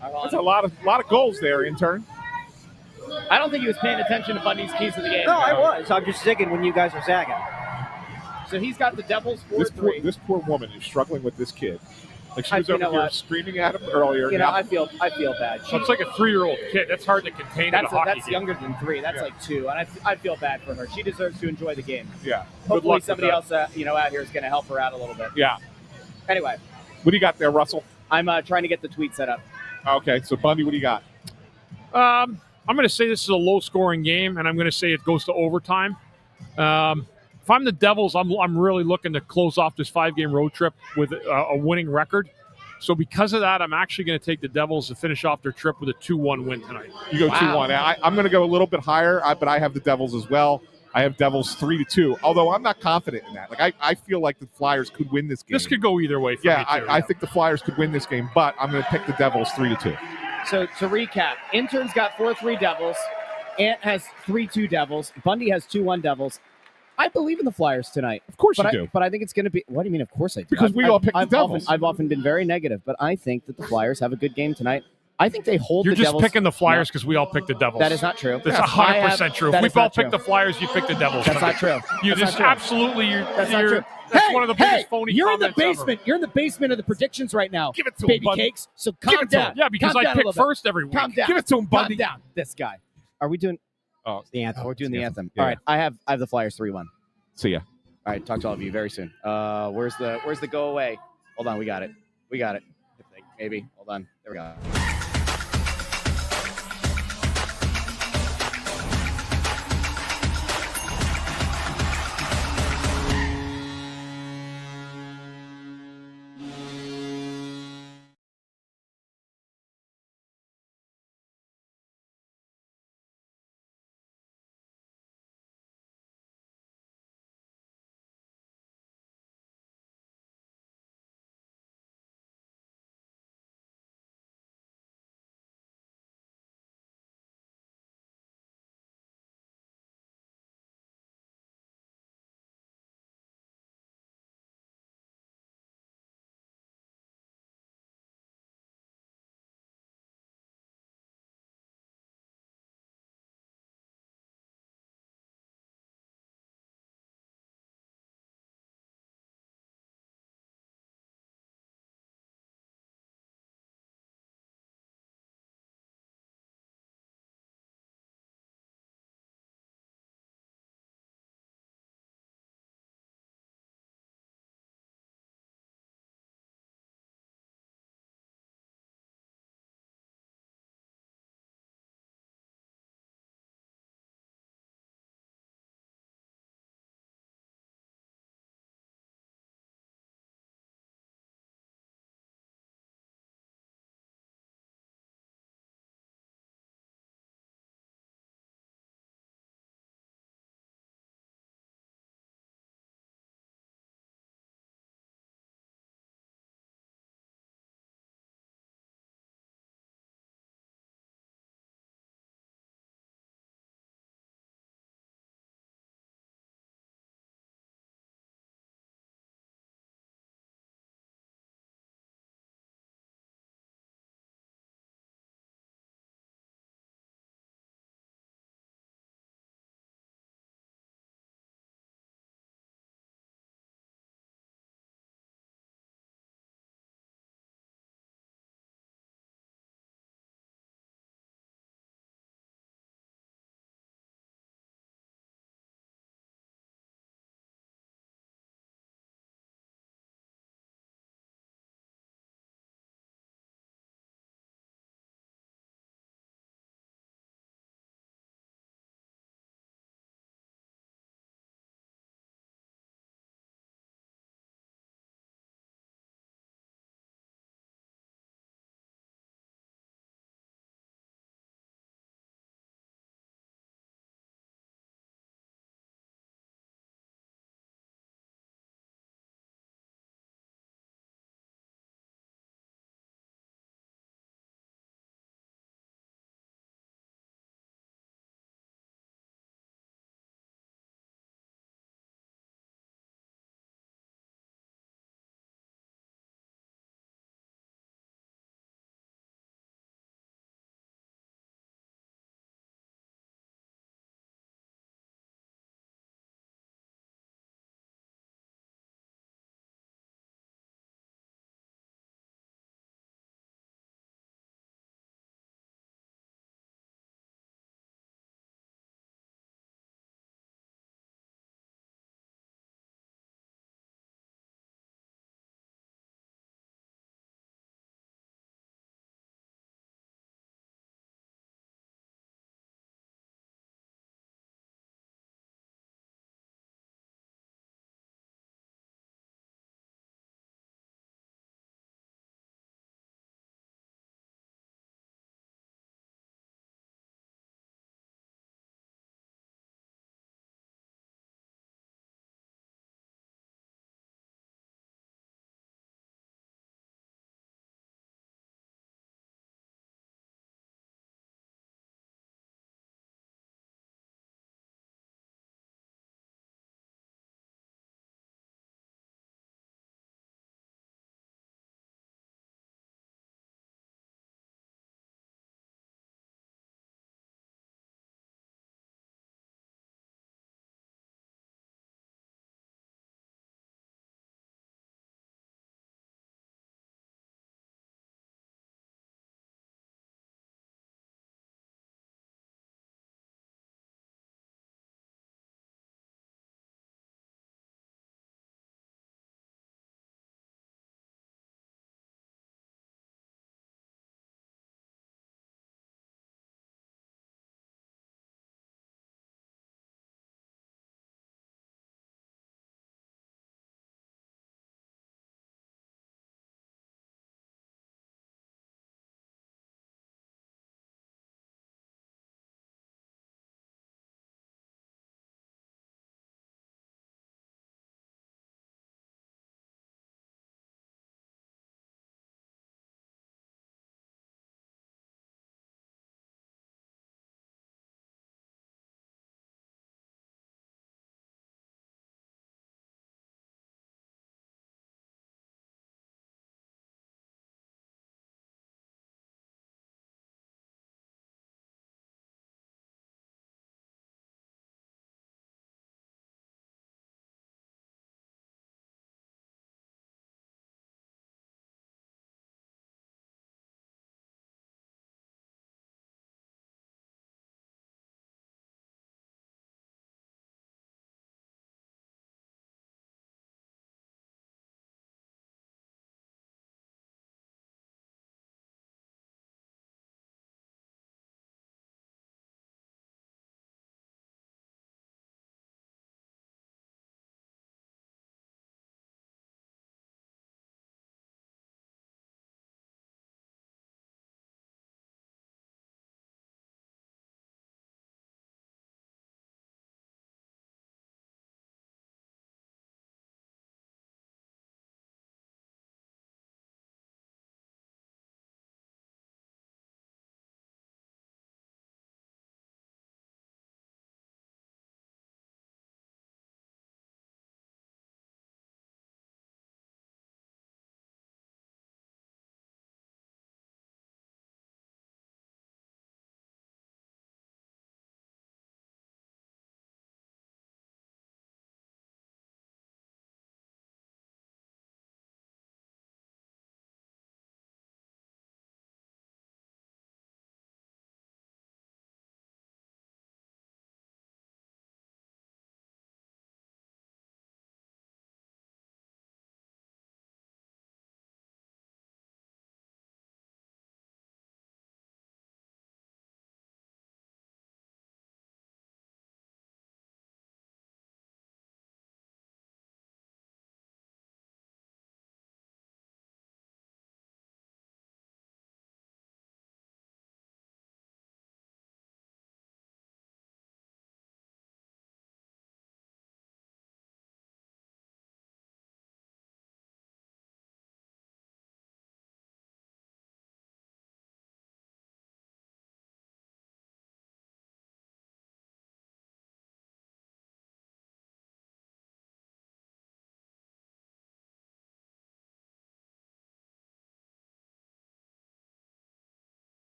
That's a lot of goals there, intern. I don't think he was paying attention to Bundy's keys to the game. No, I was. I'm just thinking when you guys are zagging. So he's got the Devils 4-3. This poor woman is struggling with this kid. Like she was you over know here what? screaming at him earlier. You know, I feel bad. It's like a 3-year-old kid. That's hard to contain in a hockey That's game. younger than 3. That's like 2, and I feel bad for her. She deserves to enjoy the game. Yeah. Hopefully somebody else out here is going to help her out a little bit. Yeah. Anyway, What do you got there, Russell? I'm trying to get the tweet set up. Okay, so Bundy, what do you got? I'm going to say this is a low-scoring game, and I'm going to say it goes to overtime. If I'm the Devils, I'm really looking to close off this 5-game road trip with a winning record. So because of that, I'm actually going to take the Devils to finish off their trip with a 2-1 win tonight. You go 2-1. I'm going to go a little bit higher, but I have the Devils as well. I have Devils 3-2, although I'm not confident in that. Like I feel like the Flyers could win this game. This could go either way for me, too. I think the Flyers could win this game, but I'm going to pick the Devils 3-2. So to recap, Intern's got 4-3 Devils. Ant has 3-2 Devils. Bundy has 2-1 Devils. I believe in the Flyers tonight. Of course you do. But I think it's going to be – what do you mean, of course I do? Because we all picked the Devils. I've often been very negative, but I think that the Flyers have a good game tonight. I think they hold You're the Devils. just picking the Flyers because we all picked the Devils. That is not true. That's 100% true. If we all picked the Flyers, you picked the Devils. That's not true. You just absolutely – That's not true. That's one of the biggest phony you're in the comments basement. ever. You're in the basement of the predictions right now. Give it to baby him, Bundy. cakes. So calm down. Yeah, because Calm I down pick a little bit. first every week. Calm down. Give it to him, Bundy. Calm down. This guy. Are we doing The anthem. we're doing the anthem. Yeah. All right. I have the Flyers 3-1. See ya. All right, talk to all of you very soon. Where's the go away? Hold on, we got it. I think maybe. Hold on. There we go.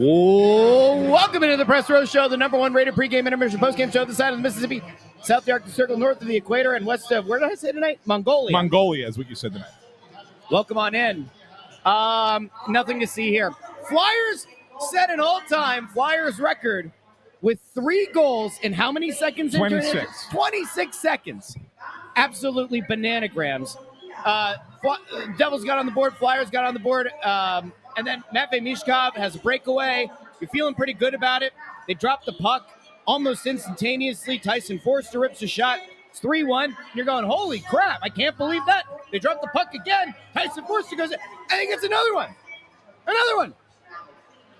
Welcome into the Press Row Show, the number one rated pregame intermission postgame show this side of the Mississippi, south of the Arctic Circle, north of the equator, and west of, where did I say tonight? Mongolia. Mongolia is what you said tonight. Welcome on in. Nothing to see here. Flyers set an all-time Flyers record with 3 goals in how many seconds? 26. 26 seconds. Absolutely bananagrams. Devils got on the board. Flyers got on the board. And then Matvei Mishkov has a breakaway. You're feeling pretty good about it. They dropped the puck almost instantaneously. Tyson Forster rips a shot. It's 3-1. You're going, holy crap, I can't believe that. They dropped the puck again. Tyson Forster goes in, and he gets another one. Another one.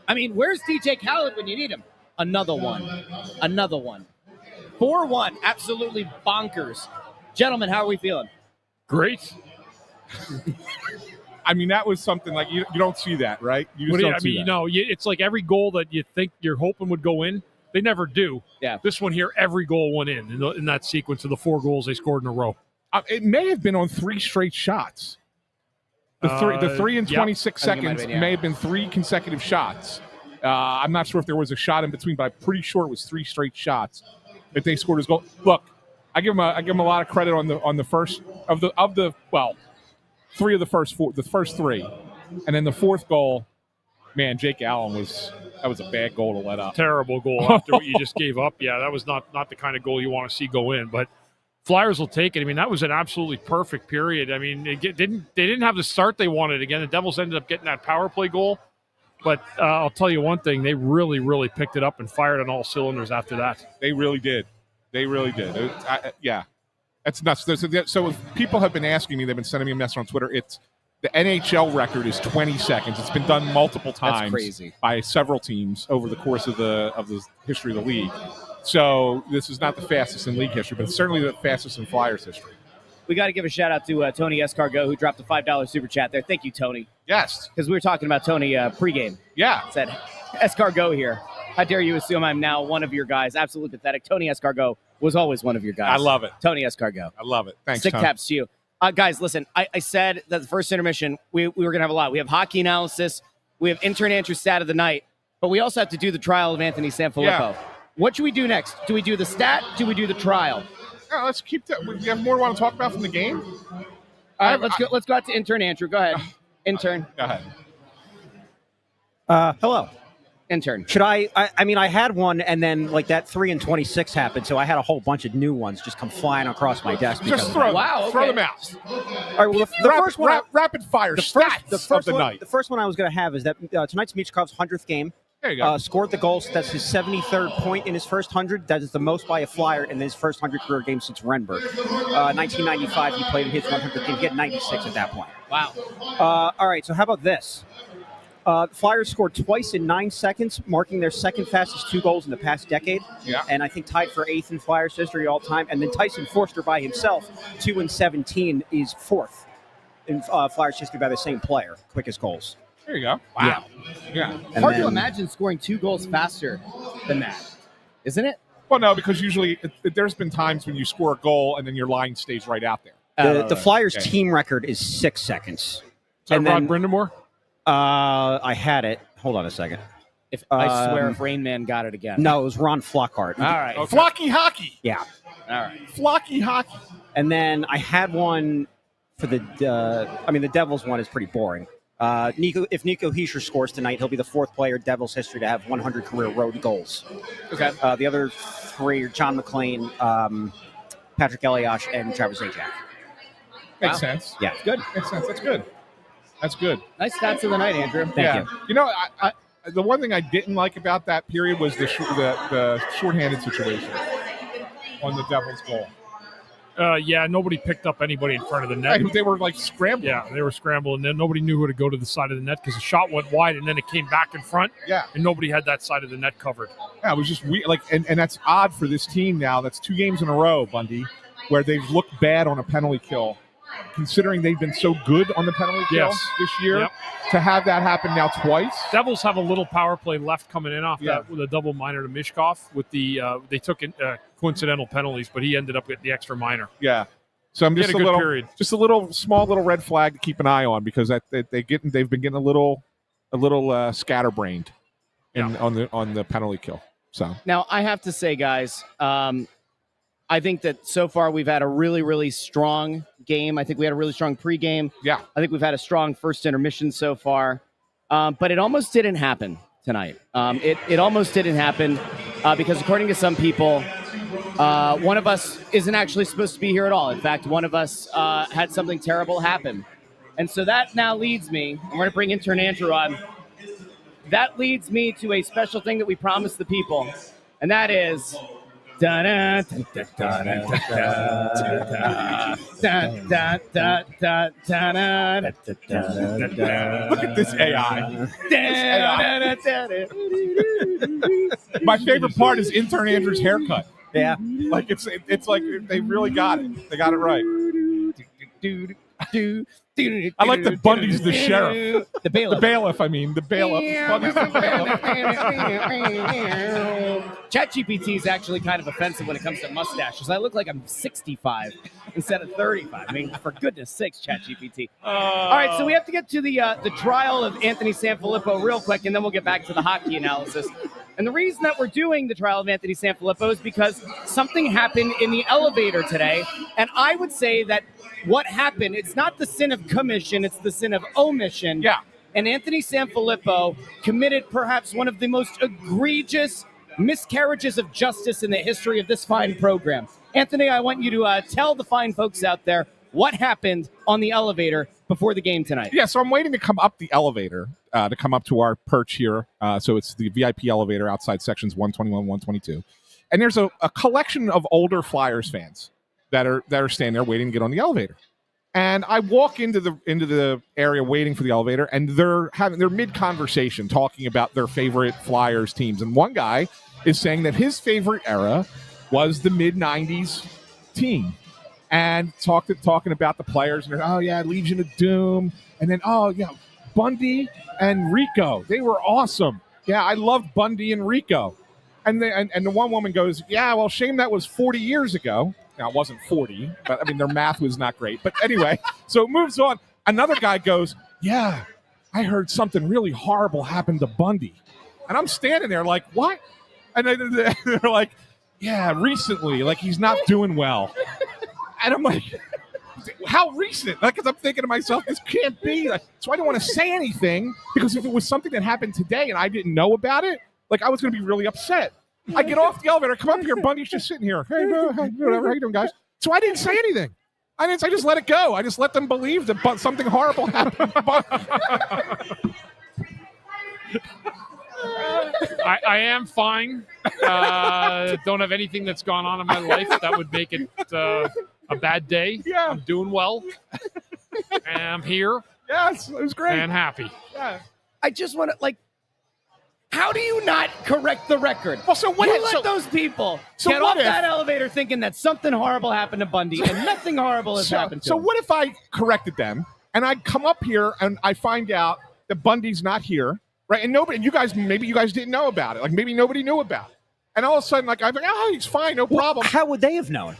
I mean, where's TJ Khaled when you need him? Another one. Another one. 4-1. Absolutely bonkers. Gentlemen, how are we feeling? Great. I mean, that was something like you don't see that, right? You just don't see that. No, it's like every goal that you think you're hoping would go in, they never do. Yeah. This one here, every goal went in that sequence of the 4 goals they scored in a row. It may have been on 3 straight shots. The 3 in 26 seconds may have been 3 consecutive shots. I'm not sure if there was a shot in between, but I'm pretty sure it was 3 straight shots that they scored as goal. Look, I give them a lot of credit on the first of the 3 of the first 4, the first 3, and then the 4th goal. Man, Jake Allen that was a bad goal to let up. Terrible goal after what you just gave up. Yeah, that was not the kind of goal you want to see go in. But Flyers will take it. I mean, that was an absolutely perfect period. I mean, they didn't have the start they wanted. Again, the Devils ended up getting that power play goal. But I'll tell you one thing: they really, really picked it up and fired on all cylinders after that. They really did. They really did. Yeah. That's nuts. So if people have been asking me, they've been sending me a message on Twitter. The NHL record is 20 seconds. It's been done multiple times by several teams over the course of the history of the league. So this is not the fastest in league history, but it's certainly the fastest in Flyers history. We got to give a shout-out to Tony Escargot, who dropped a $5 super chat there. Thank you, Tony. Yes. Because we were talking about Tony pregame. Yeah. Said, Escargot here. How dare you assume I'm now one of your guys? Absolutely pathetic. Tony Escargot was always one of your guys. I love it. Tony Escargot. I love it. Thanks, Sick Tom. taps to you. Guys, listen, I said that the first intermission, we were going to have a lot. We have hockey analysis. We have Intern Andrew stat of the night. But we also have to do the trial of Anthony SanFilippo. Yeah. What should we do next? Do we do the stat? Do we do the trial? Yeah, let's keep that. You have more want to talk about from the game? All right, let's go out to Intern Andrew. Go ahead. Intern. Go ahead. Hello. Intern. Should I mean, I had one, and then like that 3 in 26 happened, so I had a whole bunch of new ones just come flying across my desk. Just throw them out. All right. Well, the first one, rapid fire stats of the night. The first one I was going to have is that tonight's Michkov's 100th game. There you go. Scored the goals. That's his 73rd point in his first 100. That is the most by a Flyer in his first 100 career game since Renberg. 1995, he played in his 100th game. He had 96 at that point. Wow. All right. So how about this? Flyers scored twice in 9 seconds, marking their second fastest 2 goals in the past decade. Yeah. And I think tied for 8th in Flyers history all time. And then Tyson Forster by himself, 2 in 17, is 4th in Flyers history by the same player, quickest goals. There you go. Wow. Yeah. Hard to imagine scoring 2 goals faster than that, isn't it? Well, no, because usually there's been times when you score a goal and then your line stays right out there. The Flyers team record is 6 seconds. Is that Rod Brindamore? I had it. Hold on a second. I swear if Rain Man got it again. No, it was Ron Flockhart. All right. Okay. Flocky hockey. Yeah. All right. Flocky hockey. And then I had one for the Devils one is pretty boring. If Nico Hischier scores tonight, he'll be the 4th player in Devils history to have 100 career road goals. Okay. The other 3 are John McClain, Patrick Elias, and Travis Zajac. Makes sense. Yeah. Good. Makes sense. That's good. That's good. Nice stats of the night, Andrew. Thank you. You know, I the one thing I didn't like about that period was the shorthanded situation on the Devils' goal. Yeah, nobody picked up anybody in front of the net. They were like scrambling. Yeah, they were scrambling. Then nobody knew who to go to the side of the net because the shot went wide and then it came back in front. Yeah, and nobody had that side of the net covered. Yeah, it was just weird. Like, and that's odd for this team now. That's 2 games in a row, Bundy, where they've looked bad on a penalty kill, considering they've been so good on the penalty kill this year. Yep. To have that happen now twice. Devils have a little power play left coming in off that with a double minor to Mishkov. With the they took coincidental penalties, but he ended up getting the extra minor. Yeah. So I'm just a little small little red flag to keep an eye on because they've been getting a little scatterbrained. on the penalty kill. So now I have to say, guys, I think that so far we've had a really, really strong game. I think we had a really strong pregame. Yeah. I think we've had a strong first intermission so far. But it almost didn't happen tonight. It almost didn't happen because according to some people, one of us isn't actually supposed to be here at all. In fact, one of us had something terrible happen. And so that now leads me, and we're going to bring Intern Andrew on. That leads me to a special thing that we promised the people, and that is... Look at this AI. My favorite part is Intern Andrew's haircut. Yeah. Like it's like they really got it. They got it right. I like that Bundy's the sheriff. The bailiff. The bailiff, I mean. The bailiff. Bundy's the bailiff. ChatGPT is actually kind of offensive when it comes to mustaches. I look like I'm 65 instead of 35. I mean, for goodness sakes, ChatGPT. All right, so we have to get to the trial of Anthony SanFilippo real quick, and then we'll get back to the hockey analysis. And the reason that we're doing the trial of Anthony SanFilippo is because something happened in the elevator today, and I would say that what happened, it's not the sin of commission, it's the sin of omission. Yeah. And Anthony SanFilippo committed perhaps one of the most egregious miscarriages of justice in the history of this fine program. Anthony, I want you to tell the fine folks out there what happened on the elevator before the game tonight. Yeah, so I'm waiting to come up the elevator, to come up to our perch here. So it's the VIP elevator outside sections 121, 122. And there's a collection of older Flyers fans that are standing there waiting to get on the elevator. And I walk into the area waiting for the elevator, and they're mid-conversation talking about their favorite Flyers teams. And one guy is saying that his favorite era was the mid-'90s team. And talking about the players, and oh yeah, Legion of Doom, and then oh yeah, Bundy and Rico, they were awesome. Yeah, I loved Bundy and Rico. And the one woman goes, yeah, well, shame that was 40 years ago. Now it wasn't 40, but I mean their math was not great. But anyway, so it moves on. Another guy goes, yeah, I heard something really horrible happened to Bundy, and I'm standing there like, what? And they're like, yeah, recently, like he's not doing well. And I'm like, how recent? Like, because I'm thinking to myself, this can't be. Like, so I don't want to say anything because if it was something that happened today and I didn't know about it, like I was going to be really upset. I get off the elevator, come up here, Bundy's just sitting here. Hey, bro, hey, whatever, how you doing, guys? So I didn't say anything. I just let it go. I just let them believe that something horrible happened. I am fine. Don't have anything that's gone on in my life that would make it a bad day. Yeah. I'm doing well. And I'm here. Yes, it was great. And happy. Yeah. I just want to, how do you not correct the record? Well, so what? You let those people get off that elevator thinking that something horrible happened to Bundy and nothing horrible has happened to him. So what if I corrected them and I come up here and I find out that Bundy's not here, right? And maybe you guys didn't know about it. Like maybe nobody knew about it. And all of a sudden, like I'm like, oh, he's fine, no problem. How would they have known?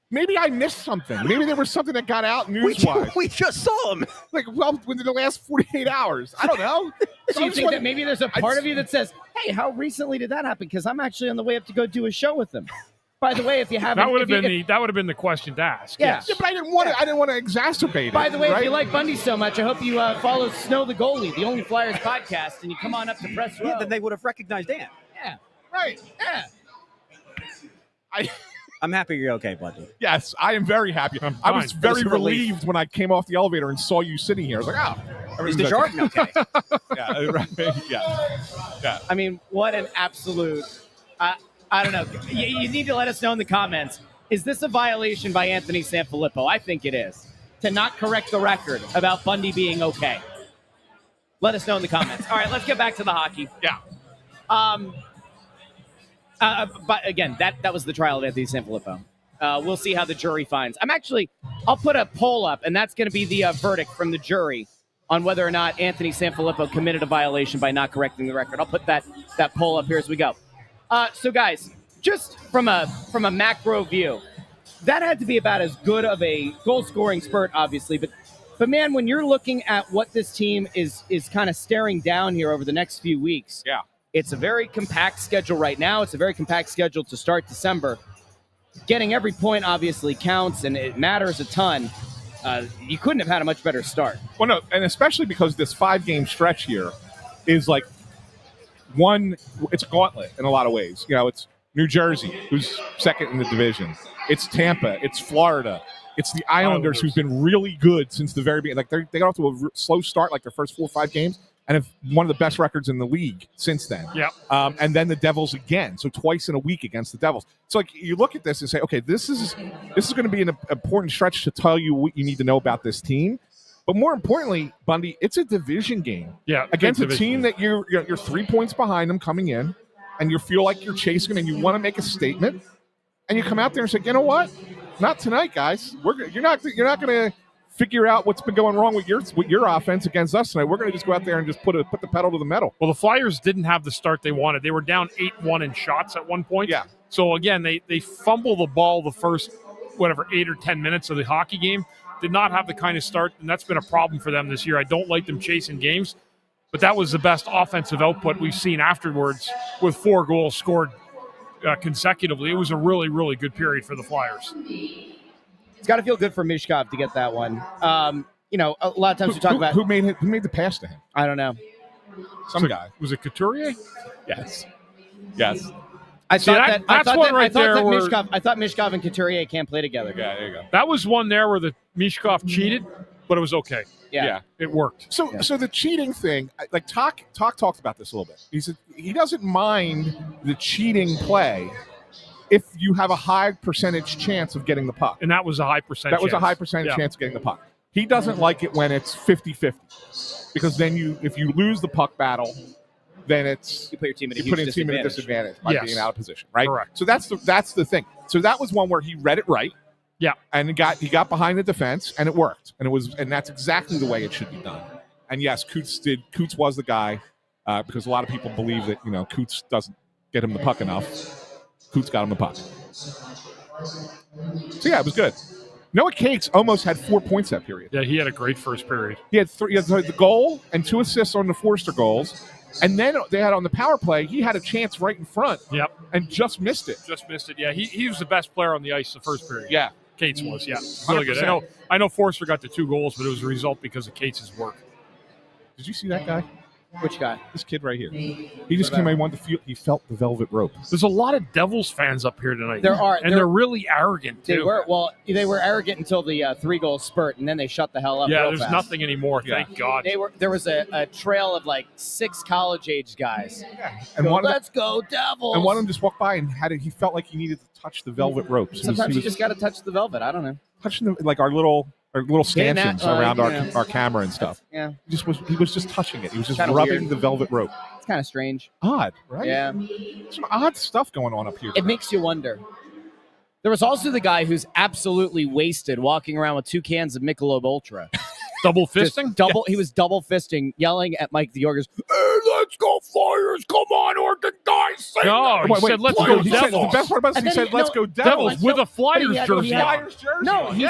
Maybe I missed something. Maybe there was something that got out news-wise. We just saw him. Within the last 48 hours. I don't know. So you think that maybe there's a part of you that says, hey, how recently did that happen? Because I'm actually on the way up to go do a show with them. By the way, if you haven't... That would have been the question to ask. Yeah. Yes. Yeah, but I didn't want to exacerbate it. By the way, right? if you like Bundy so much, I hope you follow Snow the Goalie, the Only Flyers podcast, and you come on up to Press Row. Yeah, then they would have recognized Dan. Yeah. Right. Yeah. I'm happy you're okay, Bundy. Yes, I am very happy. I was very relieved when I came off the elevator and saw you sitting here. I was like, oh. Is the jargon okay? Yeah, right. Yeah. I mean, what an absolute... I don't know. You need to let us know in the comments. Is this a violation by Anthony SanFilippo? I think it is. To not correct the record about Bundy being okay. Let us know in the comments. All right, let's get back to the hockey. Yeah. But again, that was the trial of Anthony SanFilippo. We'll see how the jury finds. I'll put a poll up, and that's going to be the verdict from the jury on whether or not Anthony SanFilippo committed a violation by not correcting the record. I'll put that poll up here as we go. So guys, just from a macro view, that had to be about as good of a goal-scoring spurt, obviously. But man, when you're looking at what this team is kind of staring down here over the next few weeks, Yeah. It's a very compact schedule right now. It's a very compact schedule to start December. Getting every point obviously counts, and it matters a ton. You couldn't have had a much better start. Well, no, and especially because this 5-game stretch here is like it's a gauntlet in a lot of ways. It's New Jersey, who's second in the division. It's Tampa. It's Florida. It's the Islanders, who've been really good since the very beginning. Like they got off to a slow start, like their first 4 or 5 games, and have one of the best records in the league since then. Yeah. And then the Devils again, so twice in a week against the Devils. So like you look at this and say, okay, this is going to be an important stretch to tell you what you need to know about this team. But more importantly, Bundy, it's a division game. Yeah, against a team that you're 3 points behind them coming in, and you feel like you're chasing them, and you want to make a statement, and you come out there and say, you know what? Not tonight, guys. You're not going to figure out what's been going wrong with your offense against us tonight. We're going to just go out there and just put the pedal to the metal. Well, the Flyers didn't have the start they wanted. They were down 8-1 in shots at one point. Yeah. So again, they fumble the ball the first 8 or 10 minutes of the hockey game. Did not have the kind of start, and that's been a problem for them this year. I don't like them chasing games, but that was the best offensive output we've seen afterwards with 4 goals scored consecutively. It was a really, really good period for the Flyers. It's got to feel good for Mishkov to get that one. A lot of times we talk about who made the pass to him. I don't know. Some guy. Was it Couturier? Yes. I thought Mishkov Mishkov and Couturier can't play together. Yeah, there you go. That was one there where the Mishkov cheated, but it was okay. Yeah. It worked. So the cheating thing, like Talk talked about this a little bit. He said he doesn't mind the cheating play if you have a high percentage chance of getting the puck. And that was a high percentage. That was a high percentage chance of getting the puck. He doesn't like it when it's 50-50, because then if you lose the puck battle, then you put your team at a disadvantage by being out of position, right? Correct. So that's the thing. So that was one where he read it right. Yeah. And he got behind the defense, and it worked. And that's exactly the way it should be done. And yes, Coots was the guy, because a lot of people believe that Coots doesn't get him the puck enough. Coots got him the puck. So yeah, it was good. Noah Cates almost had 4 points that period. Yeah, he had a great first period. He had the goal and 2 assists on the Forster goals. And then they had on the power play, he had a chance right in front. Yep. And just missed it. Yeah. He was the best player on the ice the first period. Yeah. Cates was, really good. I know Forster got the 2 goals, but it was a result because of Cates' work. Did you see that guy? Which guy? This kid right here. He just came in and wanted to feel. He felt the velvet rope. There's a lot of Devils fans up here tonight. There are, and they're really arrogant too. They were arrogant until the 3-goal spurt, and then they shut the hell up. Yeah, real there's fast. nothing anymore. Yeah. Thank God. There was a trail of like 6 college-age guys. Yeah. And let's go Devils! And one of them just walked by and he felt like he needed to touch the velvet rope. So Sometimes you just got to touch the velvet. I don't know. Touching like our little stanchions around our camera and stuff. Yeah. He was just touching it. He was just Kinda rubbing weird. the velvet rope. It's kind of strange. Odd, right? Yeah. Some odd stuff going on up here. It makes you wonder. There was also the guy who's absolutely wasted walking around with 2 cans of Michelob Ultra. Double fisting? He was double fisting, yelling at Mike the Organist, Hey, let's go Flyers! Come on, Oregon guys! No, he said, let's go Devils. The best part about this, he said, let's go Devils. With a Flyers jersey on. Flyers jersey. No, he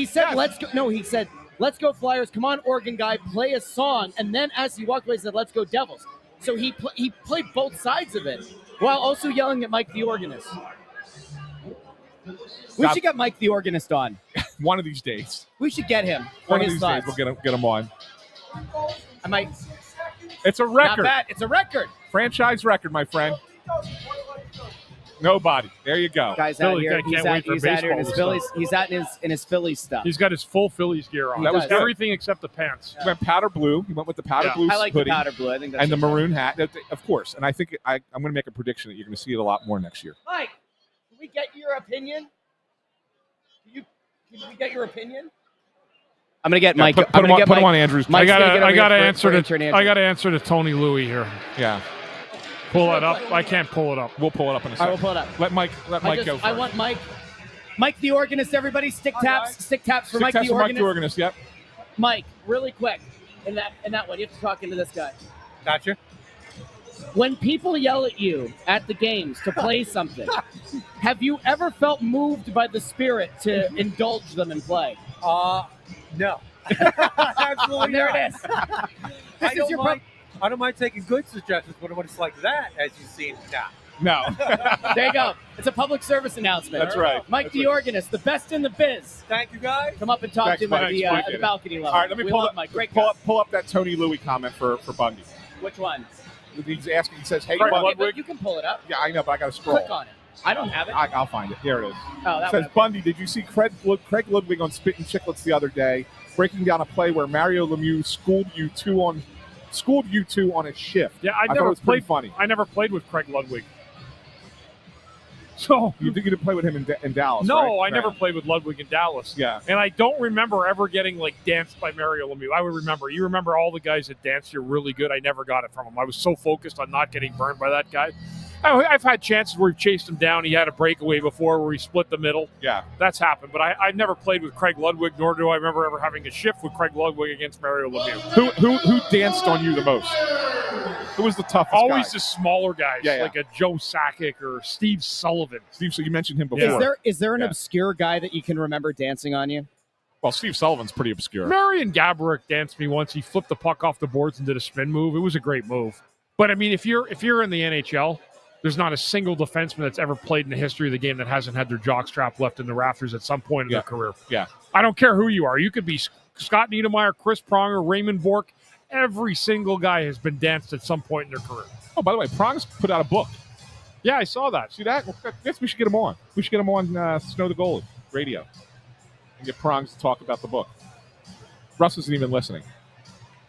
said, yes. let's go. No, he said, let's go Flyers. Come on, Oregon guy, play a song. And then as he walked away, he said, let's go Devils. So he played both sides of it while also yelling at Mike the Organist. We should get Mike the Organist on. One of these days. We should get him for One of his these thoughts. days we'll get him on. I might. It's a Not record. bad. It's a record. Franchise record, my friend. Nobody. There you go. Guys Philly, out here. I can't wait for He's out here in his baseball Phillies. He's out in his Phillies stuff. He's got his full Phillies gear on. That was good. everything except the pants. He went powder blue. He went with the powder blue I like hoodie the powder blue. I think that's and the maroon hat, of course. And I think I'm going to make a prediction that you're going to see it a lot more next year. Mike, can we get your opinion? Can we get your opinion? I'm gonna get Mike. Put him on Andrew's. I gotta answer answer to Tony Louie here. Yeah. Pull it up. I can't pull it up. We'll pull it up in a I second. will pull it up. Let Mike go first. I want Mike the Organist. Everybody, stick taps for Stick Mike the taps for Mike the Organist. Organist. Yep. Mike, really quick, in that one, you have to talk into this guy. Gotcha. When people yell at you at the games to play something, have you ever felt moved by the spirit to indulge them and play? No. Absolutely There not. it is. This is your I don't mind taking good suggestions, but when it's like that, as you've seen, No. There you go. It's a public service announcement. That's right. Mike That's the right. organist, the best in the biz. Thank you, guys. Come up and talk Thanks, to him at Mike. the, Appreciate it. balcony level. All right, let me We pull love up, Mike. Great pull guy. up, pull up that Tony Louie comment for Bundy. Which one? He's asking. He says, "Hey, Craig Bundy." Ludwig. You can pull it up. Yeah, I know, but I got to scroll. Click on it. I don't have it. I'll find it. Here it is. Oh, It that says, one. Bundy, did you see Craig Ludwig on Spittin' Chicklets the other day, breaking down a play where Mario Lemieux schooled you two on a shift? Yeah, I thought never it was pretty played. funny. I never played with Craig Ludwig. So You didn't play with him in Dallas, no, right? I never played with Ludwig in Dallas. Yeah. And I don't remember ever getting danced by Mario Lemieux. I would remember. You remember all the guys that danced here really good. I never got it from him. I was so focused on not getting burned by that guy. I've had chances where we've chased him down. He had a breakaway before where he split the middle. Yeah. That's happened. But I've never played with Craig Ludwig, nor do I remember ever having a shift with Craig Ludwig against Mario Lemieux. Who danced on you the most? Who was the toughest Always guy? the smaller guys, Yeah, yeah. like a Joe Sakic or Steve Sullivan. Steve, so you mentioned him before. Yeah. Is there an Yeah. obscure guy that you can remember dancing on you? Well, Steve Sullivan's pretty obscure. Marion Gaborik danced me once. He flipped the puck off the boards and did a spin move. It was a great move. But I mean, if you're in the NHL, there's not a single defenseman that's ever played in the history of the game that hasn't had their jockstrap left in the rafters at some point in their career. Yeah. I don't care who you are. You could be Scott Niedermayer, Chris Pronger, Raymond Bourque. Every single guy has been danced at some point in their career. Oh, by the way, Prong's put out a book. Yeah, I saw that. See that? I guess we should get him on. We should get him on Snow the Goalie radio and get Prongs to talk about the book. Russ isn't even listening.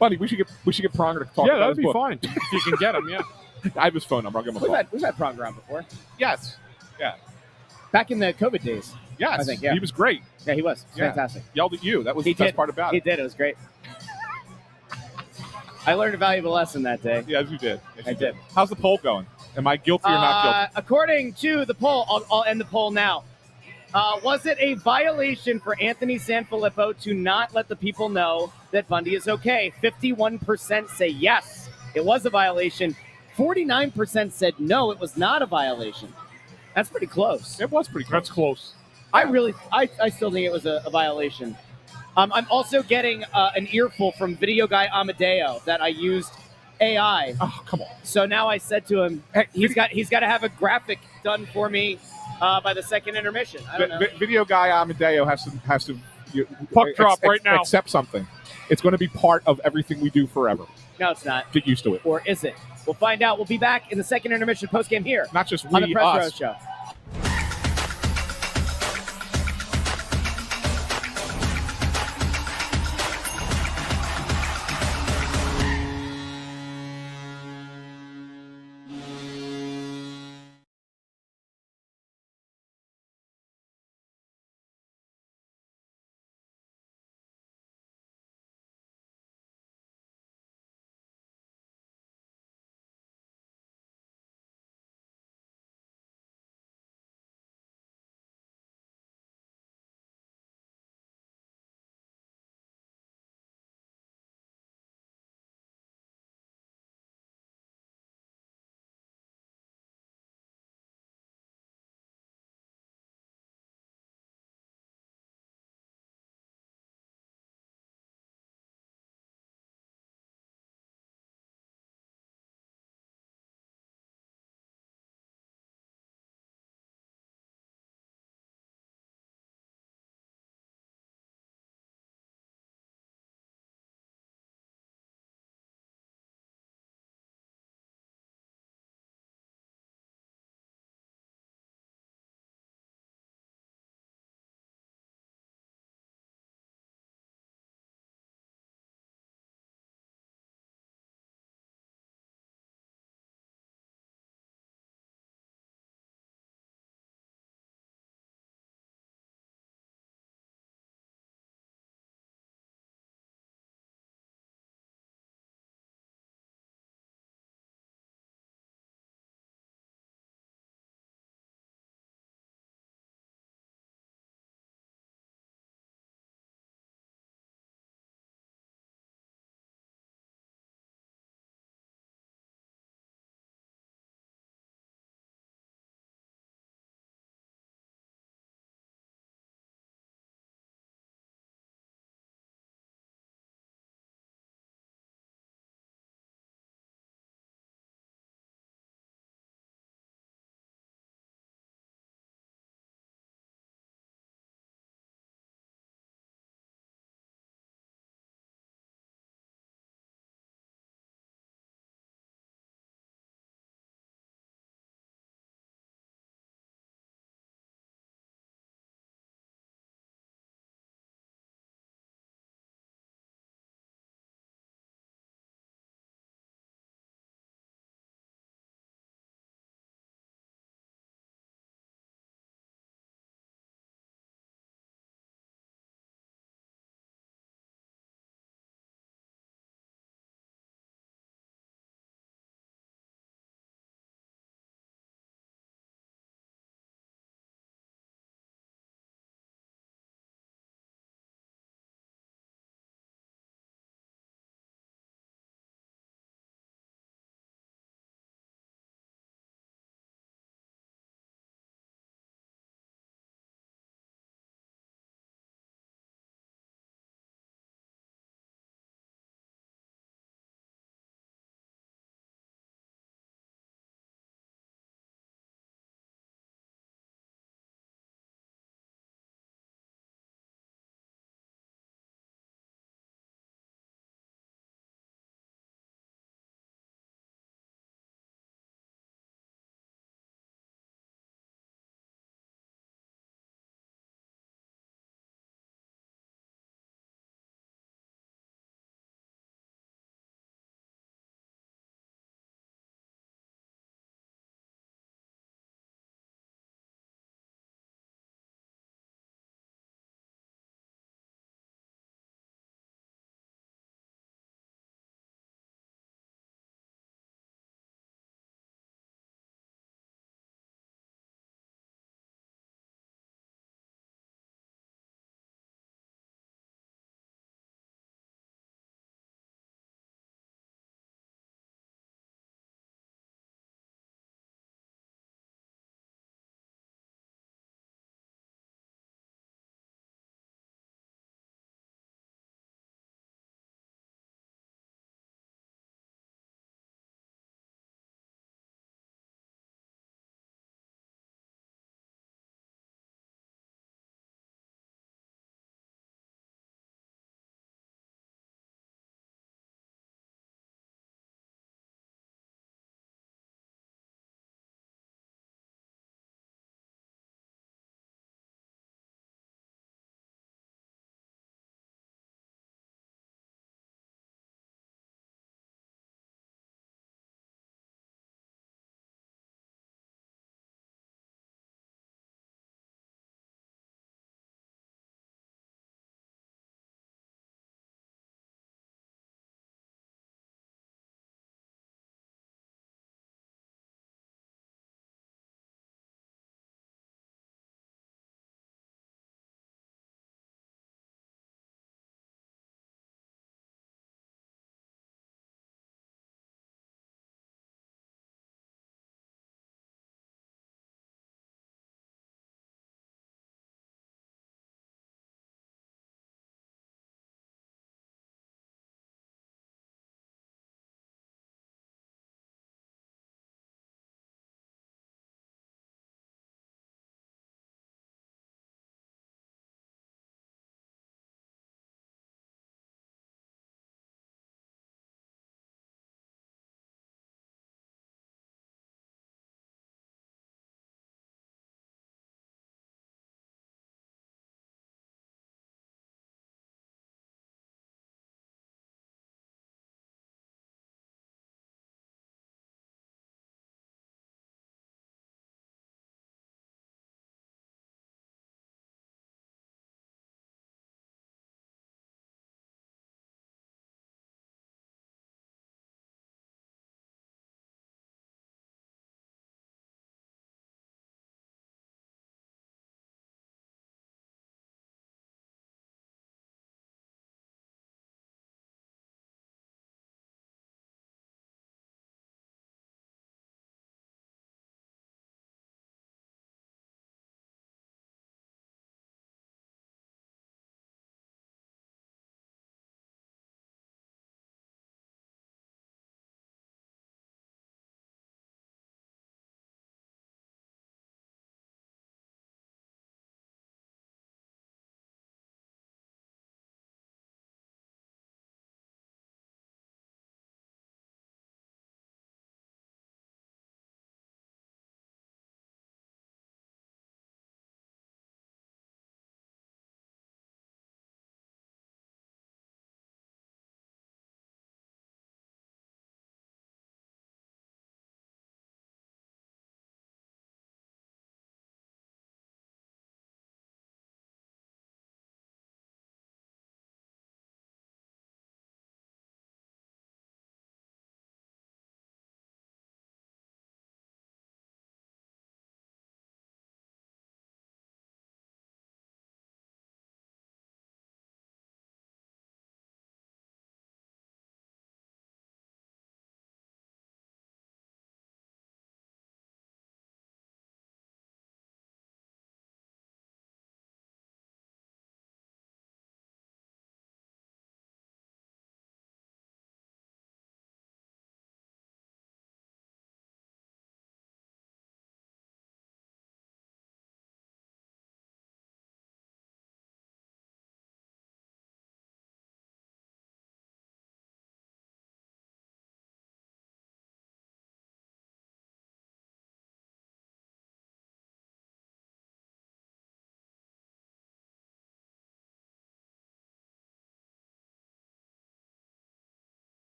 Buddy, we should get Pronger to talk Yeah, about that'd his be book. fine if you can get him. Yeah. I have his phone number. I'll give him a call. We've had Prong around before. Yes. Yeah. Back in the COVID days. Yes. I think, yeah. He was great. Yeah, he was. Yeah. Fantastic. Yelled at you. That was He the best did. part about He it. did. It was great. I learned a valuable lesson that day. Yes, you did. Yes, I you did. How's the poll going? Am I guilty or not guilty? According to the poll, I'll end the poll now. Was it a violation for Anthony SanFilippo to not let the people know that Bundy is okay? 51% say yes, it was a violation. 49% said no, it was not a violation. That's pretty close. It was pretty close. That's close. I still think it was a violation. I'm also getting an earful from video guy Amadeo that I used AI. Oh, come on. So now I said to him, he's got to have a graphic done for me by the second intermission. I don't know. Video guy Amadeo has to Puck drop right now. Accept something. It's going to be part of everything we do forever. No, it's not. Get used to it. Or is it? We'll find out. We'll be back in the second intermission postgame here Not just on the we, Press Row us. Show.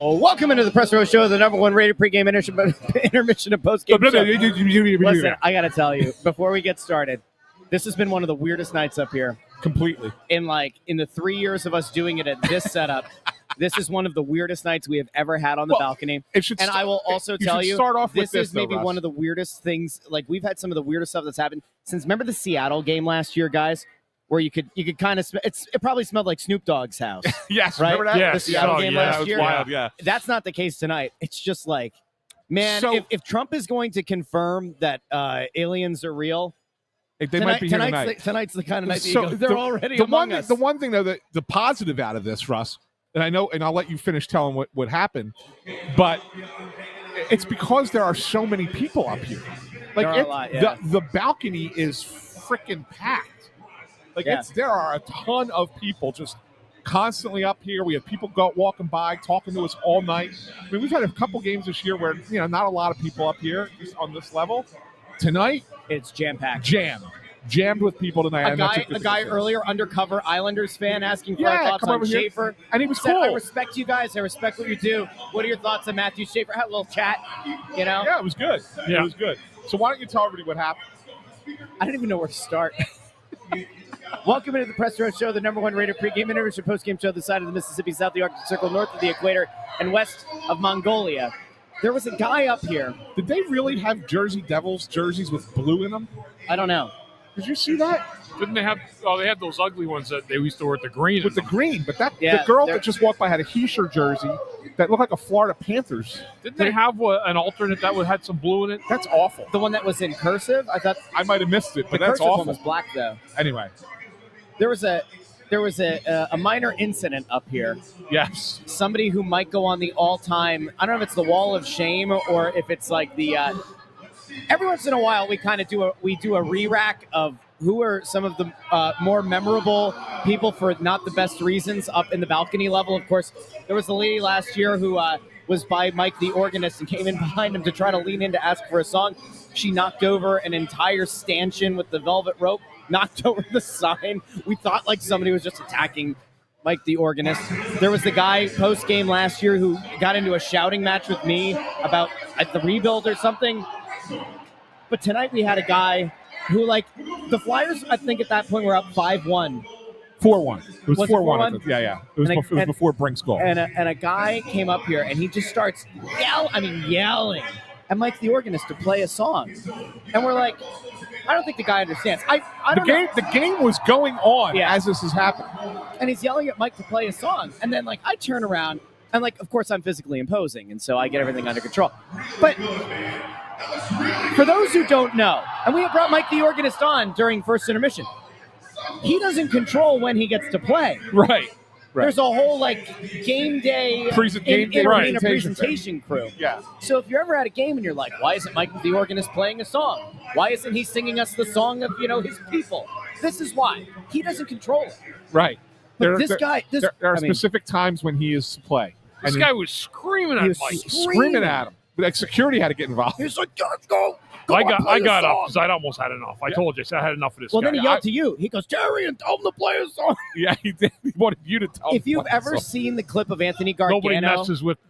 Well, welcome into the Press Row Show, the number one rated pregame intermission and postgame show. Listen, I got to tell you, before we get started, this has been one of the weirdest nights up here. Completely. In the 3 years of us doing it at this setup, this is one of the weirdest nights we have ever had on the balcony. I will also tell you, start off this with is maybe one of the weirdest things. Like, we've had some of the weirdest stuff that's happened since, remember the Seattle game last year, guys? Where you could kind of it probably smelled like Snoop Dogg's house. Yes, right? remember that? Yes. The Seattle game last year. Wild, yeah. That's not the case tonight. It's just like, man, So- if Trump is going to confirm that aliens are real, They might be here tonight. Tonight's the kind of night that So you go, they're already the among one, us. The one thing, though, the positive out of this, Russ, and I know, and I'll let you finish telling what happened, but it's because there are so many people up here. Like, There are a lot, yeah. the balcony is freaking packed. Like, Yeah. there are a ton of people just constantly up here. We have people walking by, talking to us all night. I mean, we've had a couple games this year where, not a lot of people up here just on this level. Tonight, It's jam-packed. jammed with people tonight. A guy earlier, undercover Islanders fan, asking for our Yeah, thoughts come on over here. Schaefer. And he was Said, cool. I respect you guys. I respect what you do. What are your thoughts on Matthew Schaefer? Had a little chat, Yeah, it was good. Yeah. It was good. So why don't you tell everybody what happened? I don't even know where to start. Welcome into the Press Row Show, the number one rated pregame intermission postgame show this side of the Mississippi, south of the Arctic Circle, north of the equator, and west of Mongolia. There was a guy up here. Did they really have Jersey Devils jerseys with blue in them? I don't know. Did you see that? Didn't they have? Oh, they had those ugly ones that they used to wear with the green. With the green, but Yeah, the girl they're- that just walked by had a Heischer jersey that looked like a Florida Panthers. Didn't they have an alternate that had some blue in it? That's awful. The one that was in cursive, I thought I might have missed it, the but that's cursive one awful. was black, though. Anyway, There was a minor incident up here. yes. Somebody who might go on the all-time, I don't know if it's the wall of shame or if it's like the every once in a while we kind of do a re-rack of who are some of the more memorable people for not the best reasons up in the balcony level. Of course, there was the lady last year who was by Mike the organist and came in behind him to try to lean in to ask for a song. She knocked over an entire stanchion with the velvet rope, knocked over the sign. We thought like somebody was just attacking Mike the organist. There was the guy post-game last year who got into a shouting match with me about at the rebuild or something. But tonight we had a guy who, like, the Flyers, I think at that point were up 5-1. 4-1. It was Was it 4-1. 4-1? Yeah. It was, it was before Brink's goal. And a guy came up here and he just starts yelling at Mike the organist to play a song. And we're like, I don't think the guy understands. I don't know. The game was going on Yeah. as this is happening. And he's yelling at Mike to play a song. And then, like, I turn around and, like, of course I'm physically imposing, and so I get everything under control. But for those who don't know, and we have brought Mike the organist on during first intermission, he doesn't control when he gets to play. Right. There's a whole, like, game day Presentation presentation crew. Yeah. So if you're ever at a game and you're like, why isn't Mike the organist playing a song? Why isn't he singing us the song of, his people? This is why. He doesn't control it. Right. But There are specific times when he is to play. This guy was screaming at Mike. Screaming at him. Like, security had to get involved. He's like, let's go. I got up because I'd almost had enough. I told you, I had enough of this Well, guy. then he yelled to you. He goes, Therien, tell him to play a song. Yeah, he did. He wanted you to tell If him you've what ever song. seen the clip of Anthony Gargano.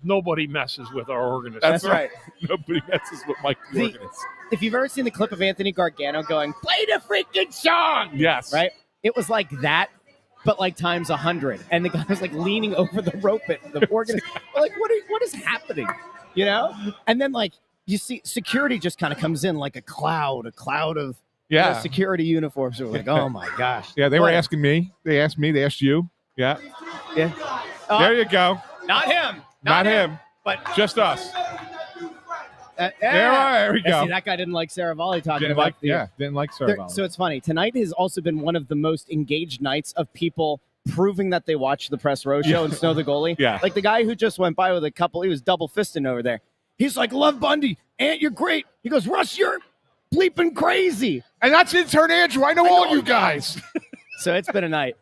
Nobody messes with our organist. That's right. Nobody messes with Mike the organist. If you've ever seen the clip of Anthony Gargano going, play the freaking song. Yes. Right? It was like that, but like times 100. And the guy was like leaning over the rope at the organist. We're like, what is happening? And then like, you see security just kind of comes in like a cloud of security uniforms. We're like, oh my gosh. Yeah, they were asking me. They asked me. They asked you. Yeah. Yeah. There you go. Not him. Not him. But just us. There we go. See, that guy didn't like Sarah Volley talking Didn't about like, didn't like Sarah Volley. So it's funny. Tonight has also been one of the most engaged nights of people proving that they watch the Press Row Show and Snow the Goalie. Yeah. Like the guy who just went by with a couple, he was double fisting over there. He's like, love Bundy. Ant, you're great. He goes, Russ, you're bleeping crazy. And that's Intern Andrew. I know all you guys. So it's been a night.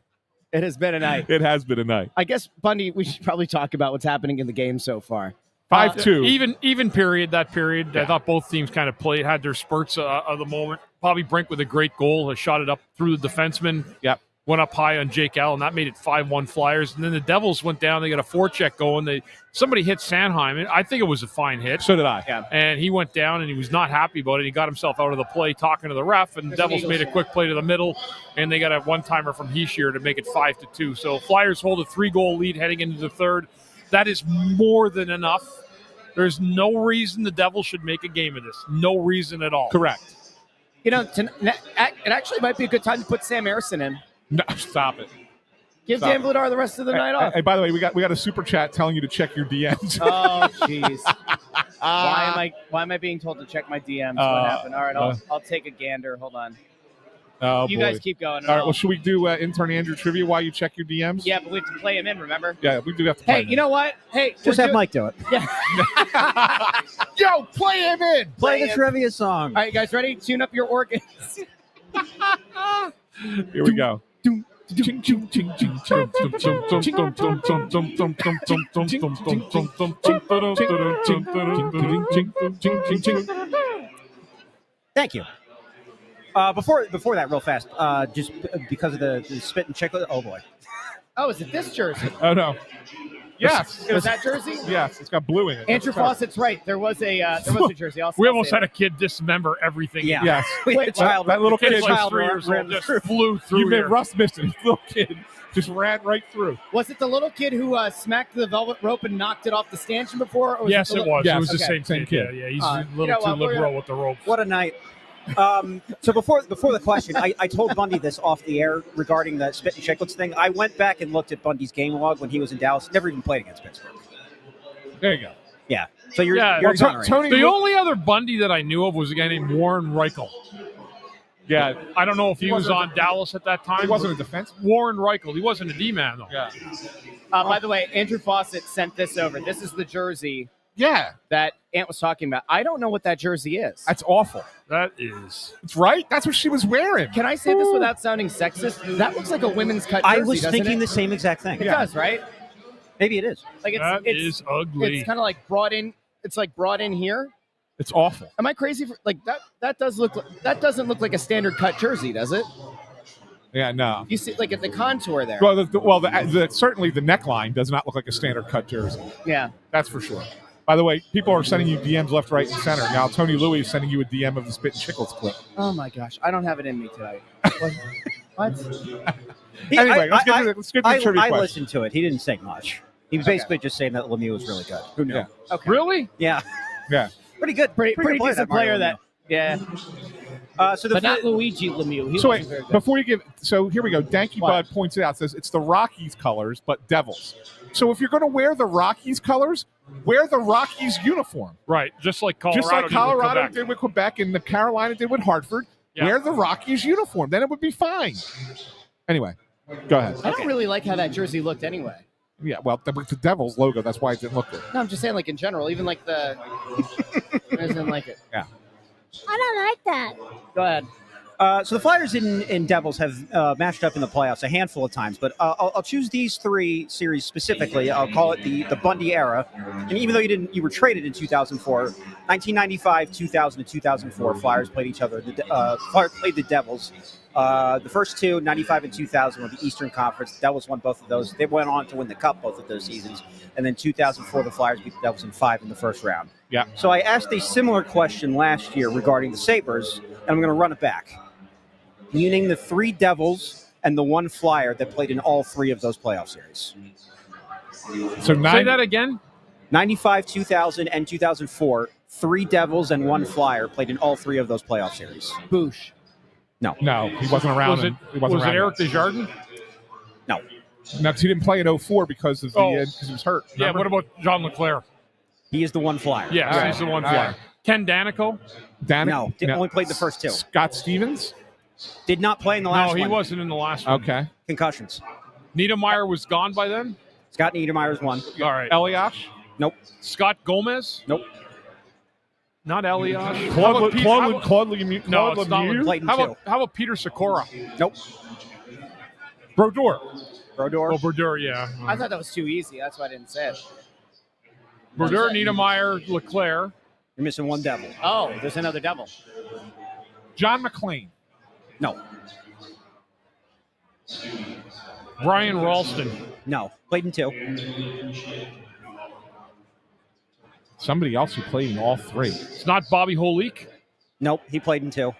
It has been a night. It has been a night. I guess, Bundy, we should probably talk about what's happening in the game so far. 5-2. Even period. That period, I thought both teams kind of had their spurts of the moment. Probably Brink with a great goal, has shot it up through the defenseman. Yep. went up high on Jake Allen. That made it 5-1 Flyers. And then the Devils went down. They got a forecheck going. Somebody hit Sanheim. I think it was a fine hit. So did I. Yeah. And he went down, and he was not happy about it. He got himself out of the play talking to the ref, and the Devils made a quick play to the middle, and they got a one-timer from Heishier to make it 5-2. So Flyers hold a 3-goal lead heading into the third. That is more than enough. There's no reason the Devils should make a game of this. No reason at all. Correct. You know, it actually might be a good time to put Sam Ersson in. No, stop it. Give Stop Dan Vladar the rest of the night off. Hey, by the way, we got a super chat telling you to check your DMs. Oh, jeez. Why am I being told to check my DMs? What happened? All right, I'll take a gander. Hold on. Oh, you boy. guys keep going. All right, well, should we do Intern Andrew trivia while you check your DMs? Yeah, but we have to play him in, remember? Yeah, we do have to play Hey, him you know what? Hey, Just have Mike do it. Yeah. Yo, play him in. Play the trivia song. All right, you guys ready? Tune up your organs. Here we go. Thank you. Before that, real fast, just because of the spit and chiclet. Oh boy. Oh, is it this jersey? Oh, no. Yes. It was that jersey? Yes, it's got blue in it. Andrew Fawcett's right. There was a jersey. We almost had a kid dismember everything. Yeah. Yes. We had a child. That little Kid kid like 3 years old just flew through You here. made Russ missed it. This little kid just ran right through. Was it the little kid who smacked the velvet rope and knocked it off the stanchion before? Or was Yes, it was. Yes. It was the Okay. same kid. Yeah, he's a little you know too what, we're liberal gonna- with the ropes. What a night. So before the question, I told Bundy this off the air regarding the spit and chicklets thing. I went back and looked at Bundy's game log when he was in Dallas. Never even played against Pittsburgh. There you go. Yeah. So you're Yeah, exonerated. Tony, The only other Bundy that I knew of was a guy named Warren Reichel. yeah, I don't know if he was wasn't on Dallas at that time. he wasn't a defense. Warren Reichel. He wasn't a D-man, though. Yeah. By the way, Andrew Fawcett sent this over. This is the jersey Yeah, that Ant was talking about. I don't know what that jersey is. that's awful. That is. It's right. That's what she was wearing. Can I say this without sounding sexist? That looks like a women's cut jersey, I was doesn't thinking it? the same exact thing. It does, right? Maybe it is. Like That is ugly. It's kind of like brought in. It's like brought in here. It's awful. Am I crazy? Like that? That doesn't look like a standard cut jersey, does it? Yeah, no. You see, like at the contour there. Well, certainly the neckline does not look like a standard cut jersey. Yeah. That's for sure. By the way, people are sending you DMs left, right, and center. Now, Tony Louis is sending you a DM of the Spit and Chicklets clip. Oh my gosh, I don't have it in me tonight. What? Anyway, let's get to the trivia I question. listened to it. He didn't say much. He was basically just saying that Lemieux was really good. Who knew? Yeah. Okay. Really? Yeah. Yeah. Pretty good. Pretty good player, decent Mario player. That. Lemieux. Yeah. So the But not Luigi Lemieux. He So wasn't wait, very good. before you give, so here we go. Danky What? Bud points it out. Says it's the Rockies colors, but Devils. So if you're going to wear the Rockies colors, wear the Rockies uniform. Right. Just like Colorado. Just like did with Colorado Quebec. did with Quebec and the Carolina did with Hartford. Yeah. Wear the Rockies uniform. Then it would be fine. Anyway, go ahead. I don't really like how that jersey looked anyway. Yeah, well, with the Devils logo, that's why it didn't look good. No, I'm just saying, like in general, even like the. I didn't like it. Yeah. I don't like that. Go ahead. So the Flyers and Devils have matched up in the playoffs a handful of times, but I'll choose these three series specifically. I'll call it the Bundy era. And even though you were traded in 2004, 1995, 2000, and 2004, Flyers played each other. Flyers played the Devils. The first two, 95 and 2000, were the Eastern Conference. The Devils won both of those. They went on to win the Cup both of those seasons. And then 2004, the Flyers beat the Devils in 5 in the first round. Yeah. So I asked a similar question last year regarding the Sabres, and I'm going to run it back. Can you name the 3 Devils and the 1 Flyer that played in all 3 of those playoff series? So Say that again. 95, 2000, and 2004, 3 Devils and 1 Flyer played in all 3 of those playoff series. Boosh. No, he wasn't around. Was it, he wasn't was it around Eric yet. Desjardins? No. No, because he didn't play in 04 because of because he was hurt. Yeah, remember? what about John LeClaire? He is the 1 Flyer. Yes, All he's the right. one All Flyer. right. Ken Danico? No, only played the first 2. Scott Stevens? Did not play in the last No, he one. wasn't in the last one. Okay. Concussions. Niedermeyer was gone by then? Scott Niedermayer's 1. All right. Eliash? Nope. Scott Gomez? Nope. Not Eliash. Claude Lemieux? No, Claude it's not. Lemieux? Played in How 2. about Peter Sikora? Nope. Brodeur? Brodeur. Oh, Brodeur, yeah. I thought that was too easy. That's why I didn't say it. Brodeur, Niedermeyer, LeClaire. You're missing 1 Devil. Oh, there's another devil. John McClain? No. Brian Ralston. No, played in 2. Somebody else who played in all 3. It's not Bobby Holik. Nope, he played in 2.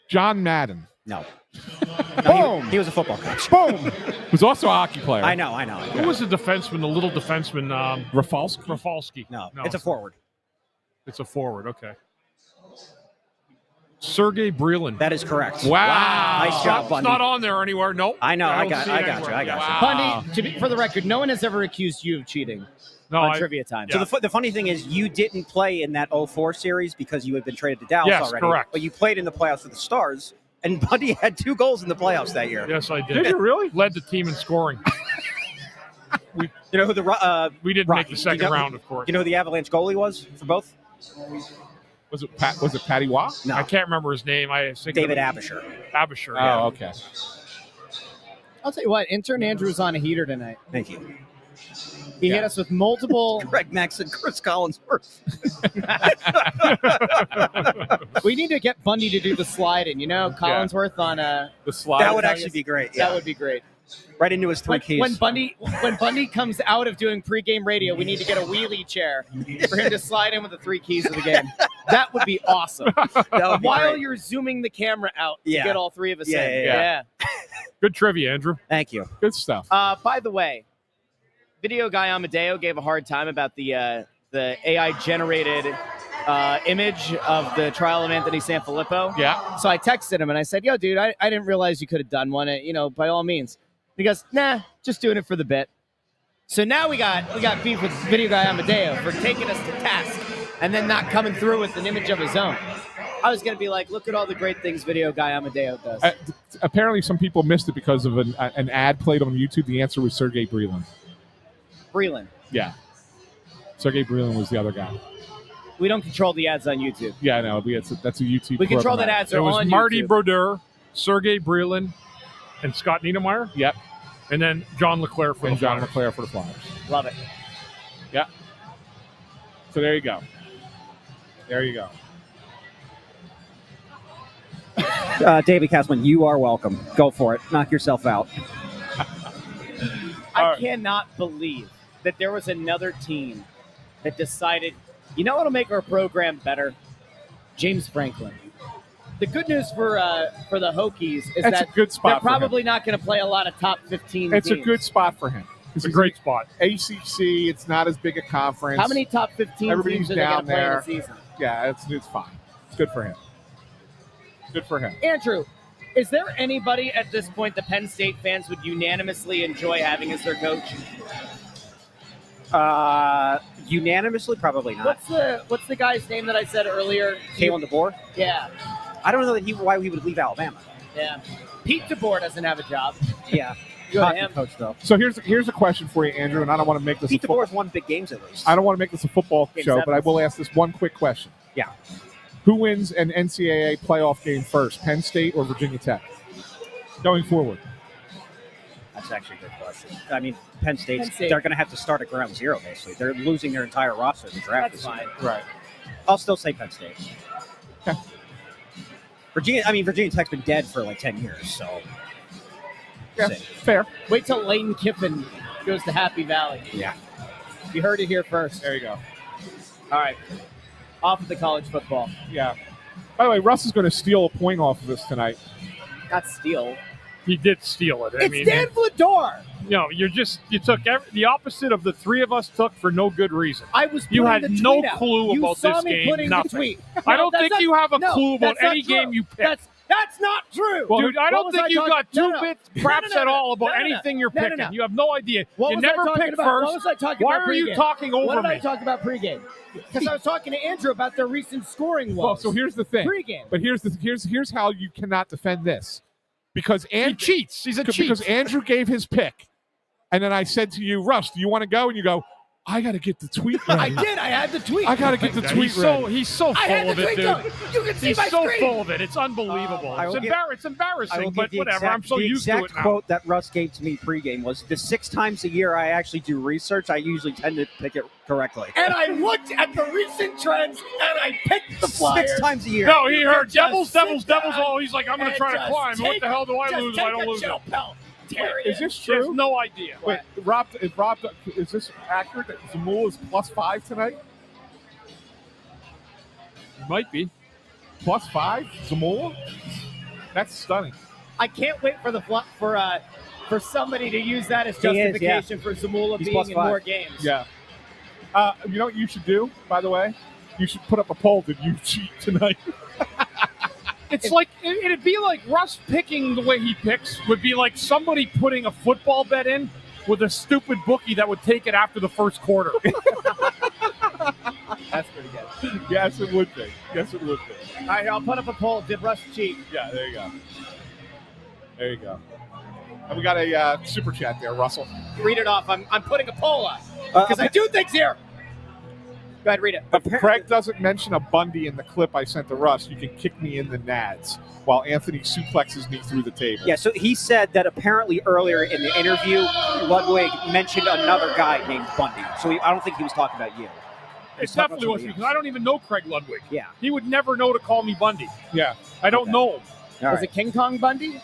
John Madden. No. Boom. He was a football coach. Boom. Was also a hockey player. I know. Who was the defenseman, the little defenseman? Rafalski. No, it's a forward. It's a forward, okay. Sergey Brylin. That is correct. Wow. Nice job, Bundy. It's not on there anywhere. Nope. I know. I don't got see you. it I anywhere. got you. Wow. Bundy, for the record, no one has ever accused you of cheating No, on Trivia Time. yeah. So the funny thing is, you didn't play in that 04 series because you had been traded to Dallas Yes, already. correct. But you played in the playoffs for the Stars, and Bundy had 2 goals in the playoffs that year. Yes, I did. Did you really? Led the team in scoring. You know who the We didn't Rocky, make the second you know- round, of course. You know who the Avalanche goalie was for both? Was it Patty Waugh? No, I can't remember his name. I think David Abisher. Abisher. Yeah. Oh, okay. I'll tell you what, Intern Andrew's on a heater tonight. Thank you. He hit us with multiple. Greg Max and Chris Collinsworth. We need to get Bundy to do the sliding. You know, Collinsworth on a. The slide. That would actually be great. Yeah. That would be great. Right into his 3 keys. When Bundy comes out of doing pregame radio, we need to get a wheelie chair for him to slide in with the 3 keys of the game. That would be awesome. That would be While great. you're zooming the camera out Yeah. to get all 3 of us Yeah, in. yeah. Good trivia, Andrew. Thank you. Good stuff. By the way, video guy Amadeo gave a hard time about the AI generated image of the trial of Anthony SanFilippo. Yeah. So I texted him and I said, "Yo, dude, I didn't realize you could have done one. By all means." He goes, "Nah, just doing it for the bit." So now we got beef with video guy Amadeo for taking us to task and then not coming through with an image of his own. I was gonna be like, "Look at all the great things video guy Amadeo does." Apparently, some people missed it because of an ad played on YouTube. The answer was Sergey Brylin. Breland. Yeah. Sergey Brylin was the other guy. We don't control the ads on YouTube. Yeah, I know. That's a YouTube. We control that program. ads It are was on Marty YouTube. Brodeur, Sergey Brylin, and Scott Niedermeyer, Yep. and then John LeClaire for And the John Flyers. LeClaire for the Flyers. Love it. Yeah. So there you go. There you go. David Kessman, you are welcome. Go for it. Knock yourself out. I cannot believe that there was another team that decided, you know what'll make our program better? James Franklin. The good news for the Hokies is That's that a good spot they're for him. probably not going to play a lot of top 15 It's teams. a good spot for him. It's a great spot. ACC, it's not as big a conference. How many top 15 Everybody's teams are they going down to play in there. the season? Yeah, it's fine. It's good for him. Good for him. Andrew, is there anybody at this point the Penn State fans would unanimously enjoy having as their coach? Unanimously, probably not. What's the guy's name that I said earlier? Kalen DeBoer? Yeah. I don't know why he would leave Alabama. Yeah. Pete DeBoer doesn't have a job. Yeah. Go to Hockey him. coach, though. So here's a question for you, Andrew, and I don't want to make this Pete a football. DeBoer's won big games at least. I don't want to make this a football Game show, seven. but I will ask this one quick question. Yeah. Who wins an NCAA playoff game first, Penn State or Virginia Tech? Going forward. That's actually a good question. I mean, Penn State, Penn State. they're going to have to start at ground zero, basically. They're losing their entire roster in the draft. That's this year. fine. Right. I'll still say Penn State. Okay. Virginia Tech's been dead for like 10 years, so. Yeah, Say. fair. Wait till Lane Kiffin goes to Happy Valley. Yeah. You heard it here first. There you go. All right. Off of the college football. Yeah. By the way, Russ is going to steal a point off of this tonight. Not steal. He did steal it. It's Dan Vlador. You took the opposite of the three of us took for no good reason. I was You putting had the no tweet out. clue You about saw this me game, putting nothing. The tweet. I don't that's think not- you have a no, clue about that's not any true. game you picked. That's not true. Dude, I What don't was think I you've talking- got two no. bits No, craps no, at no, all about no, no, anything you're no, no, picking. no. You have no idea. What You was I never talking pick about? first. What was I talking Why about are you pregame? talking over What did me? I talk about pregame? Because I was talking to Andrew about their recent scoring woes. Well, so here's the thing. Pregame. But here's how you cannot defend this. Because He cheats. He's a cheat. Because Andrew gave his pick. And then I said to you, Russ, do you want to go? And you go, I got to get the tweet I ready. did. I had the tweet. I got to get the tweet ready. He's so I had full of the it, tweet dude. going. You can see He's my so screen. full of it. It's unbelievable. I will It's, give- it's I will embarrassing, but give the whatever. exact- I'm so the used to exact it now. quote that Russ gave to me pregame was, the 6 times a year I actually do research, I usually tend to pick it correctly. And I looked at the recent trends, and I picked the Flyers. 6 times a year. No, he heard Just Devils. sit down Oh, he's like, I'm going to and try to just climb. What take- the hell do I just lose if I take don't a lose chill it? pill. Therien. Is this He has true? no idea. Wait, is this accurate that Zamula is +5 tonight? Might be. +5? Zamula? That's stunning. I can't wait for for somebody to use that as He is, justification for Zamula He's being in +5. more games. Yeah. You know what you should do, by the way? You should put up a poll. Did you cheat tonight? It's like it'd be like Russ picking the way he picks would be like somebody putting a football bet in with a stupid bookie that would take it after the first quarter. That's pretty good. Yes, it would be. Yes, it would be. All right, here, I'll put up a poll. Did Russ cheat? Yeah, there you go. There you go. And we got a super chat there, Russell. Read it off. I'm putting a poll up because I do things here. Go ahead, read it. If Craig doesn't mention a Bundy in the clip I sent to Russ, you can kick me in the nads while Anthony suplexes me through the table. Yeah, so he said that apparently earlier in the interview, Ludwig mentioned another guy named Bundy. So I don't think he was talking about you. It definitely was because I don't even know Craig Ludwig. Yeah. He would never know to call me Bundy. Yeah. I don't know him. All Was right. it King Kong Bundy?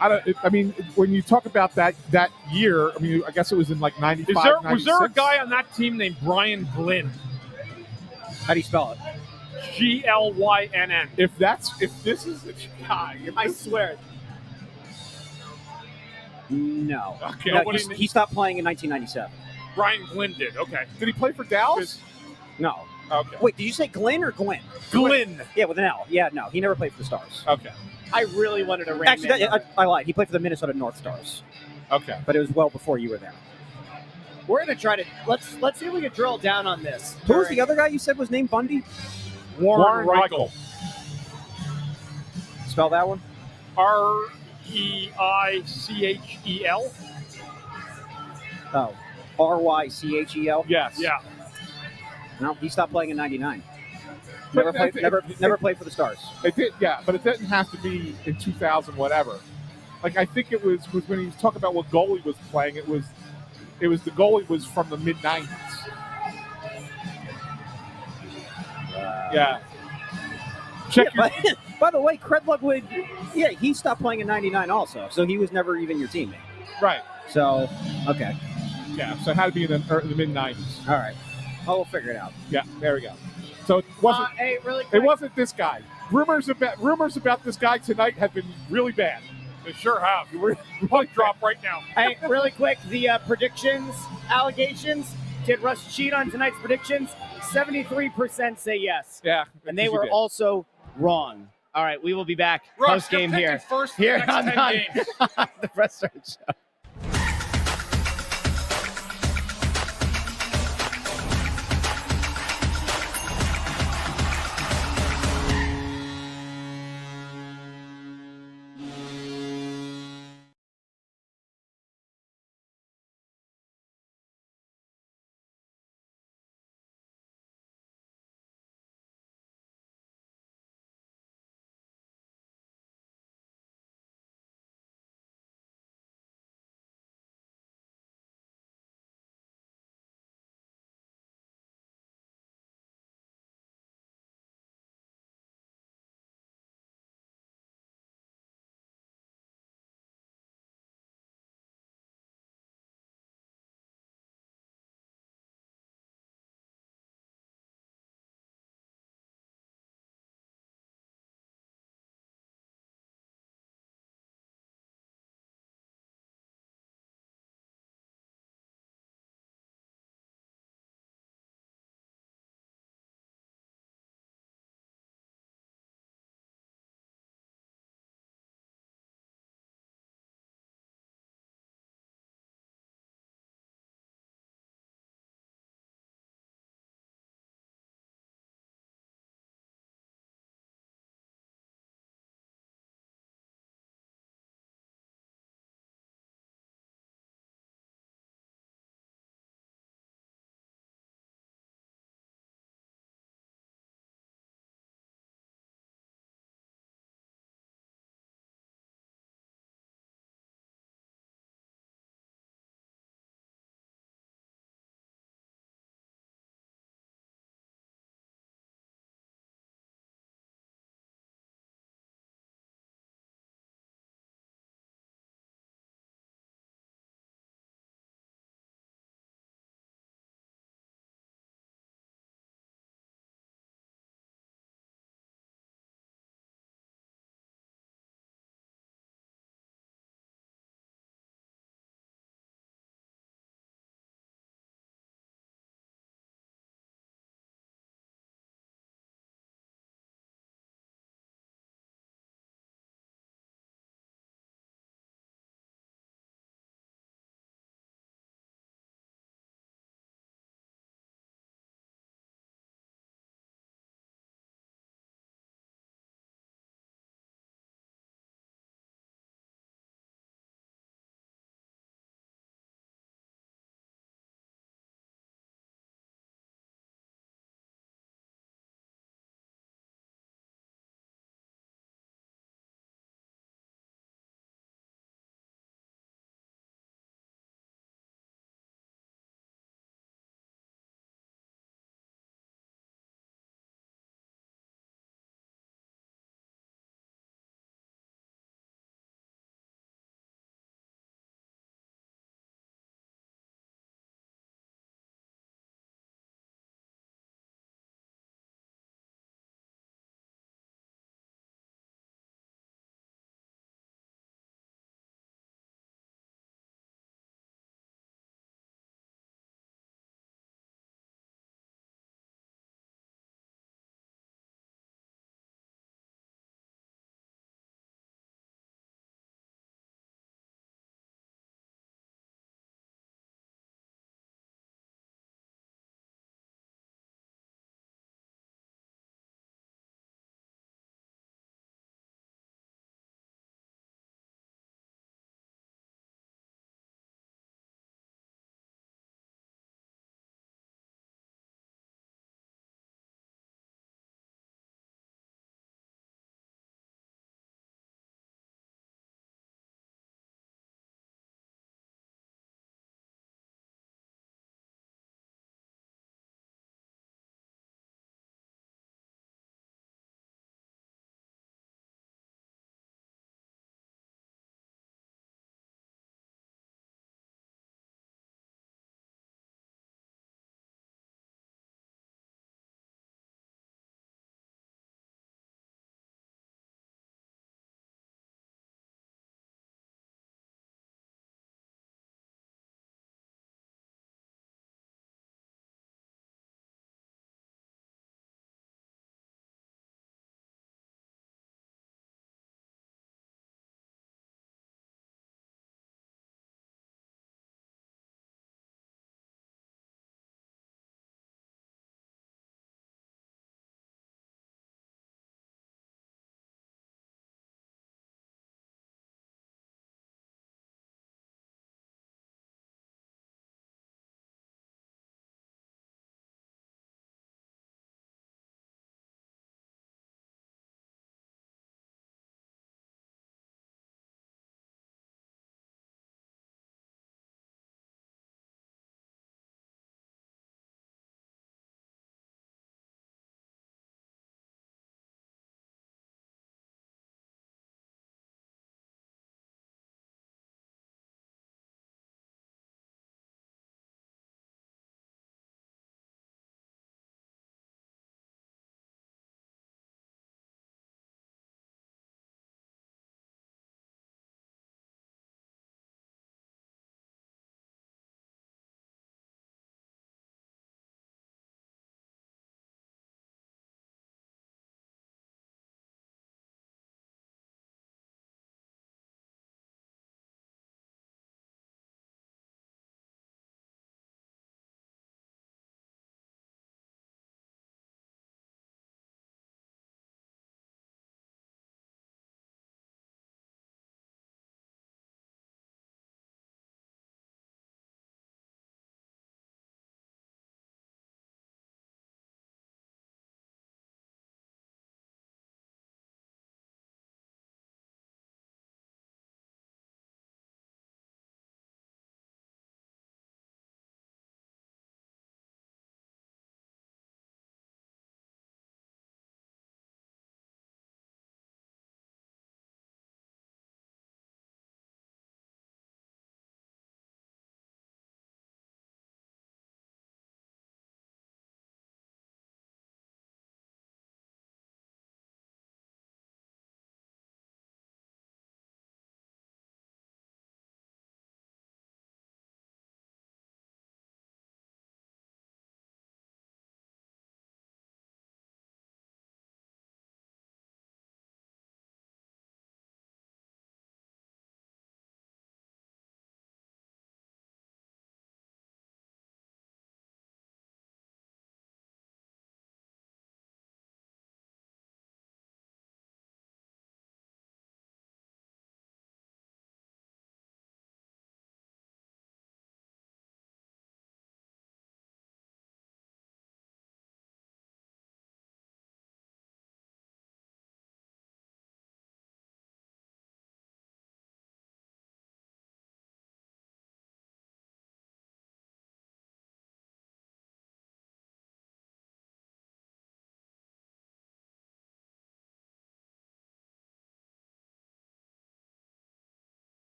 I mean, when you talk about that year, I mean, I guess it was in like 95, Was there a 96? guy on that team named Brian Glynn? How do you spell it? Glynn. If this is the guy, I swear. No. Okay. No, Nobody- he stopped playing in 1997. Brian Glynn did. Okay. Did he play for Dallas? No. Okay. Wait, did you say Glenn or Glenn? Glynn. Yeah, with an L. Yeah, no, he never played for the Stars. Okay. I really wanted to ring Actually, man. I lied. He played for the Minnesota North Stars, Okay. but it was well before you were there. We're gonna try to let's see if we can drill down on this. Who was the other guy you said was named Bundy? Warren Reichel. Spell that one. Reichel. Oh, Rychel. Yes. Yeah. No, he stopped playing in '99. But Never played. Never played for the Stars. It did, yeah, but it didn't have to be in 2000, whatever. Like I think it was when he was talking about what goalie was playing. It was the goalie was from the mid '90s. Yeah. Check your. By the way, Craig Ludwig, yeah, he stopped playing in '99 also, so he was never even your teammate. Right. So, okay, Yeah. So it had to be in the mid '90s. all right. Oh, we'll figure it out. Yeah. There we go. So it wasn't. Hey, really quick. It wasn't this guy. Rumors about this guy tonight have been really bad. They sure have. Puck drop right now. Hey, really quick. The predictions, allegations. Did Russ cheat on tonight's predictions? 73% say yes, Yeah. and they he were did. also wrong. All right, we will be back Russ, post game you're picking here. first for Here the next on 10 games. the Press Start Show.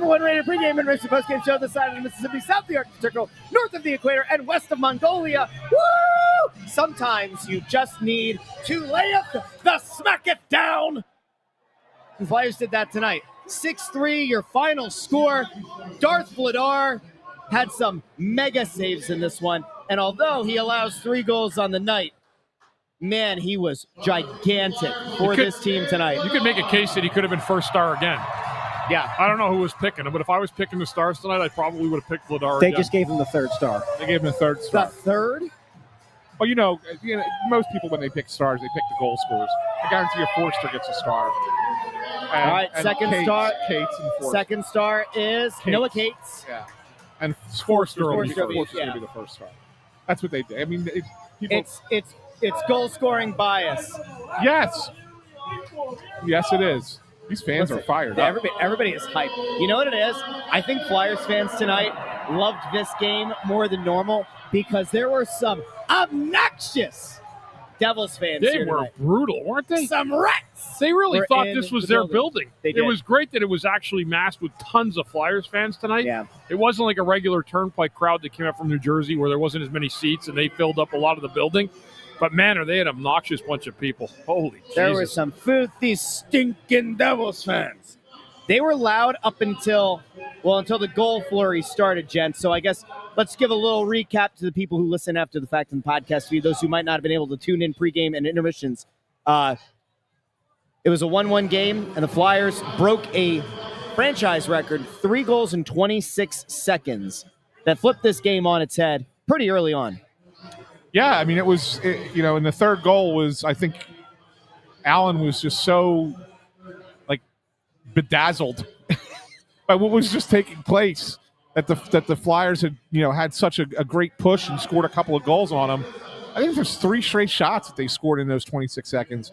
number one rated pregame intermission postgame show this side of the Mississippi, south of the Arctic Circle, north of the equator, and west of Mongolia. Woo! Sometimes you just need to lay up the smack it down. The Flyers did that tonight. 6-3, your final score. Darth Vladar had some mega saves in this one, and although he allows 3 goals on the night, man, he was gigantic for this team tonight. You could make a case that he could have been first star again. Yeah. I don't know who was picking him, but if I was picking the stars tonight, I probably would have picked Vladar They again. just gave him the 3rd star. They gave him the 3rd star. The 3rd? Well, you know, most people when they pick stars, they pick the goal scorers. I guarantee you Forster gets a star. All right, second star. Cates and Forster. Second star is Noah Cates. Yeah. And Forster will be Forster, Forster's going to be the 1st star. That's what they did. I mean, people. It's goal scoring bias. Yes. Yes, it is. These fans are fired up. Everybody is hyped. You know what it is? I think Flyers fans tonight loved this game more than normal because there were some obnoxious Devils fans They here were tonight. brutal, weren't they? Some rats. They really were thought in this was the their building. They It did. was great that it was actually masked with tons of Flyers fans tonight. Yeah. It wasn't like a regular Turnpike crowd that came up from New Jersey where there wasn't as many seats and they filled up a lot of the building. But, man, are they an obnoxious bunch of people. Holy There Jesus. were some filthy, stinking Devils fans. They were loud up until the goal flurry started, gents. So I guess let's give a little recap to the people who listen after the fact in the podcast feed, those who might not have been able to tune in pregame and intermissions. It was a 1-1 game, and the Flyers broke a franchise record, 3 goals in 26 seconds, that flipped this game on its head pretty early on. Yeah, I mean, and the 3rd goal was, I think, Allen was just so, bedazzled by what was just taking place that the Flyers had, had such a great push and scored a couple of goals on them. I think there's 3 straight shots that they scored in those 26 seconds.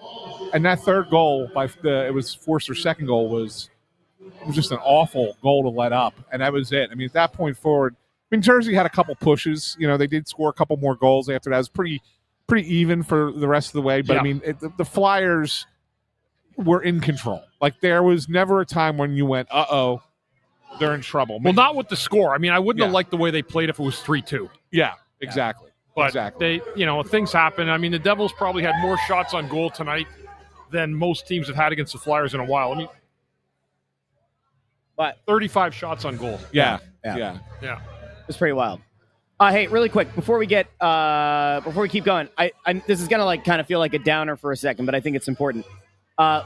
And that 3rd goal, it was Forster's 2nd goal, was just an awful goal to let up. And that was it. I mean, at that point forward, Jersey had a couple pushes. They did score a couple more goals after that. It was pretty even for the rest of the way. But, Yeah. I mean, the Flyers were in control. There was never a time when you went, uh-oh, they're in trouble. Well, not with the score. I mean, I wouldn't have Yeah. liked the way they played if it was 3-2. Yeah, exactly. But exactly. things happen. I mean, the Devils probably had more shots on goal tonight than most teams have had against the Flyers in a while. I mean, But 35 shots on goal. Yeah. Yeah. it's pretty wild. Hey, really quick, before we keep going, this is gonna kind of feel like a downer for a second, but I think it's important.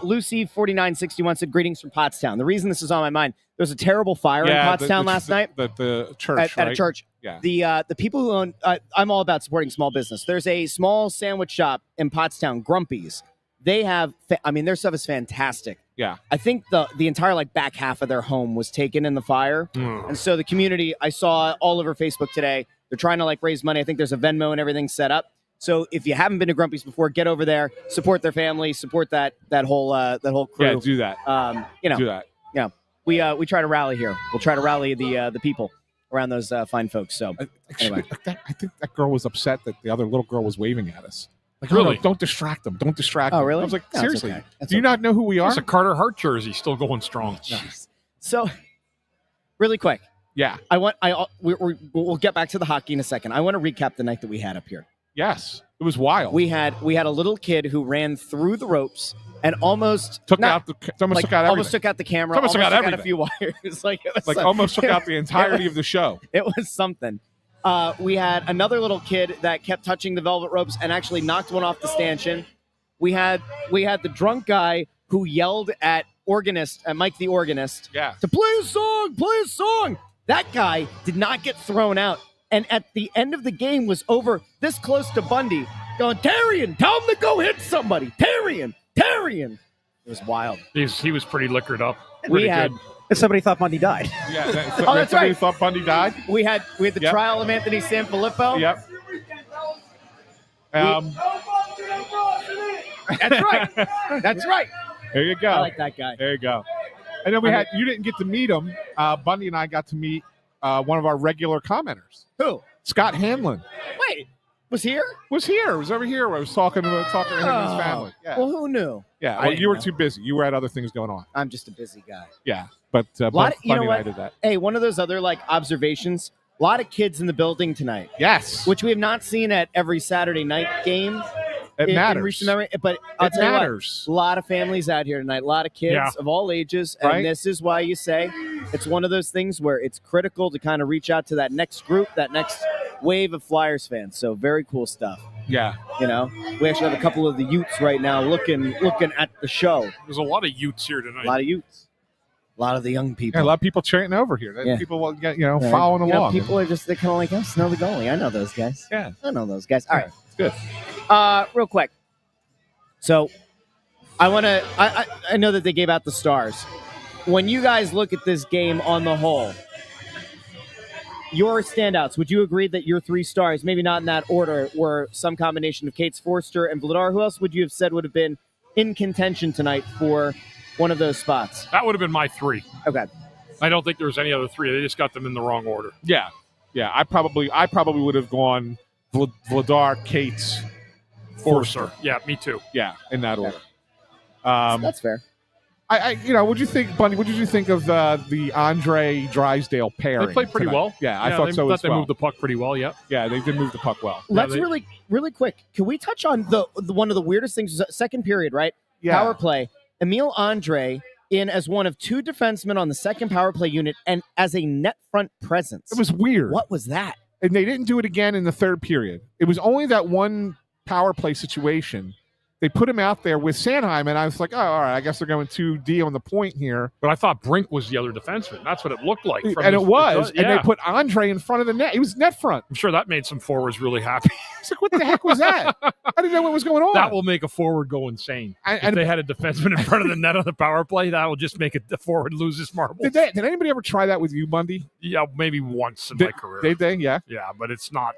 Lucy 4961 said greetings from Pottstown. The reason this is on my mind, there was a terrible fire in Pottstown last night The church, at a church. Yeah. The people who own I'm all about supporting small business. There's a small sandwich shop in Pottstown, Grumpy's. They have their stuff is fantastic. Yeah. I think the entire back half of their home was taken in the fire. And so the community, I saw all over Facebook today, they're trying to raise money. I think there's a Venmo and everything set up. So if you haven't been to Grumpy's before, get over there, support their family, support that whole crew. Yeah, do that. Do that. Yeah. We try to rally here. We'll try to rally the people around those fine folks. So anyway. I think that girl was upset that the other little girl was waving at us. Really? No, don't distract them. Don't distract them. Oh, really? I was like, No, it's seriously, okay. That's do you not know who we are? It's a Carter Hart jersey still going strong. So really quick. Yeah. We'll get back to the hockey in a second. I want to recap the night that we had up here. Yes. It was wild. We had a little kid who ran through the ropes and almost took out the camera. Almost took out everything. a few wires. It was almost took out the entirety of the show. It was something. We had another little kid that kept touching the velvet ropes and actually knocked one off the stanchion. We had the drunk guy who yelled at Mike the organist, to play a song. That guy did not get thrown out. And at the end of the game was over this close to Bundy, going, Therien, tell him to go hit somebody. Therien. It was wild. He was pretty liquored up. We had somebody thought Bundy died. Yeah, that's somebody right. thought Bundy died. We had the trial of Anthony SanFilippo. Yep. That's right. There you go. I like that guy. There you go. And then you didn't get to meet him. Bundy and I got to meet one of our regular commenters. Who? Scott Hanlon. Wait. Was here? Was here. Was over here. I was talking to him and his family. Yeah. Well, who knew? Yeah. I Well, you were didn't too busy. You were at other things going on. I'm just a busy guy. Yeah. But Lot Bundy of- you know and I what? did that. Hey, one of those other observations. A lot of kids in the building tonight, Yes. which we have not seen at every Saturday night game. It in matters. recent memory. But I'll It tell you what, matters. a lot of families out here tonight, a lot of kids Yeah. of all ages, and Right. this is why you say it's one of those things where it's critical to kind of reach out to that next group, that next wave of Flyers fans. So very cool stuff. Yeah. You know, we actually have a couple of the Utes right now looking at the show. There's a lot of Utes here tonight. A lot of Utes, a lot of the young people. Yeah, a lot of people chanting over here. Yeah. People will get, Yeah, following you know, along. people are just, they're kind of like us. Know the goalie. I know those guys. Yeah. I know those guys. All right. It's good. Real quick. So I know that they gave out the stars. When you guys look at this game on the whole, your standouts, would you agree that your 3 stars, maybe not in that order, were some combination of Cates Forster and Vladar? Who else would you have said would have been in contention tonight for one of those spots? That would have been my 3. Okay. I don't think there was any other 3. They just got them in the wrong order. Yeah. Yeah. I probably would have gone Vladar, Cates, Forster. Yeah, me too. Yeah, in that order. That's fair. What'd you think, Bundy? What did you think of the Andre Drysdale pairing? They played pretty tonight? well. Yeah, I thought so as they well. moved the puck pretty well, yeah. Yeah, they did move the puck well. Let's they- really quick. Can we touch on the one of the weirdest things? Second period, right? Yeah. Power play. Emil Andre in as one of 2 defensemen on the second power play unit and as a net front presence. It was weird. What was that? And they didn't do it again in the third period. It was only that one power play situation. They put him out there with Sanheim, and I was like, oh, all right, I guess they're going 2D on the point here. But I thought Brink was the other defenseman. That's what it looked like. And it was. Yeah. And they put Andre in front of the net. He was net front. I'm sure that made some forwards really happy. It's like, what the heck was that? I didn't know what was going on. That will make a forward go insane. If And they had a defenseman in front of the net on the power play, that will just make the forward lose his marbles. did anybody ever try that with you, Bundy? Yeah, maybe once in my career. Did they? Yeah. Yeah, but it's not.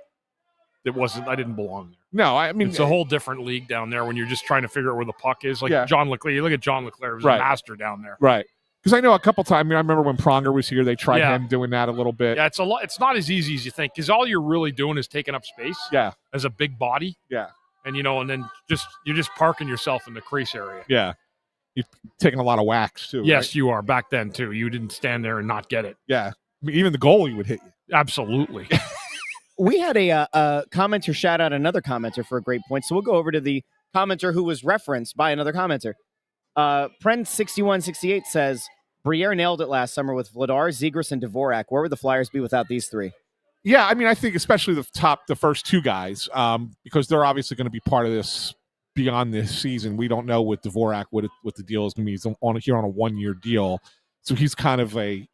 It wasn't. I didn't belong there. No, I mean, It's a whole different league down there when you're just trying to figure out where the puck is. Like Yeah. John Leclerc. You look at John Leclerc, he was Right. a master down there. right. Because I know a couple times. I remember when Pronger was here, they tried Yeah. him doing that a little bit. Yeah, it's a lot. It's not as easy as you think because all you're really doing is taking up space. Yeah. As a big body. Yeah. And and then you're just parking yourself in the crease area. Yeah. You're taking a lot of whacks, too. Yes, right? you are. Back then too, you didn't stand there and not get it. Yeah. I mean, even the goalie would hit you. Absolutely. We had a commenter shout out another commenter for a great point. So we'll go over to the commenter who was referenced by another commenter. Pren6168 says, Briere nailed it last summer with Vladar, Zegras, and Dvorak. Where would the Flyers be without these 3? Yeah, I mean, I think especially the first 2 guys, because they're obviously going to be part of this beyond this season. We don't know with Dvorak what the deal is going to be. He's on a 1-year deal, so he's kind of a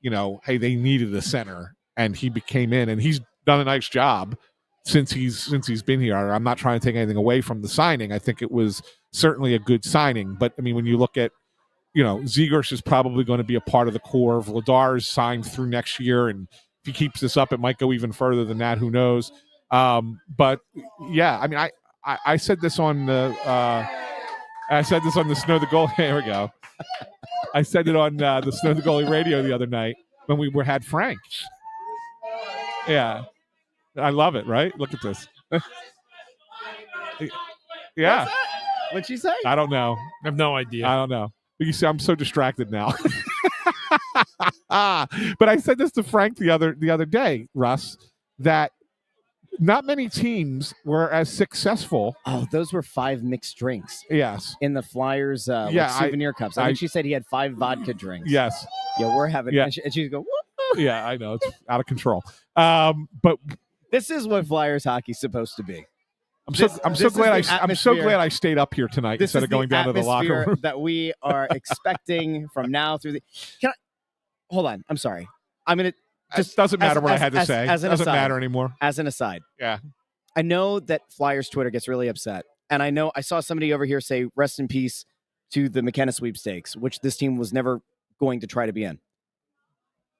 hey, they needed a center, and he came in, and he's done a nice job since he's been here. I'm not trying to take anything away from the signing. I think it was certainly a good signing, but I mean, when you look at Zegras is probably going to be a part of the core. Vladar is signed through next year, and if he keeps this up, it might go even further than that. Who knows? But yeah, I mean, I said this on the Snow the Goalie. There we go. I said it on the Snow the Goalie radio the other night when we had Frank. Yeah, I love it. Right? Look at this. Yeah. What'd she say? I don't know. I have no idea. I don't know. You see, I'm so distracted now. But I said this to Frank the other day, Russ, that not many teams were as successful. Oh, those were 5 mixed drinks. Yes. In the Flyers souvenir cups. I think she said he had 5 vodka drinks. Yes. Yeah, we're having. Yeah. And she'd go, whoop. Yeah, I know. It's out of control. But This is what Flyers hockey's supposed to be. I'm so glad I stayed up here tonight This instead is of going the down to the locker atmosphere room. that we are expecting from now through the. Hold on. I'm sorry. I'm gonna. Just doesn't matter what I had to as say. an Doesn't aside. matter anymore. As an aside, Yeah. I know that Flyers Twitter gets really upset, and I know I saw somebody over here say "rest in peace" to the McKenna sweepstakes, which this team was never going to try to be in.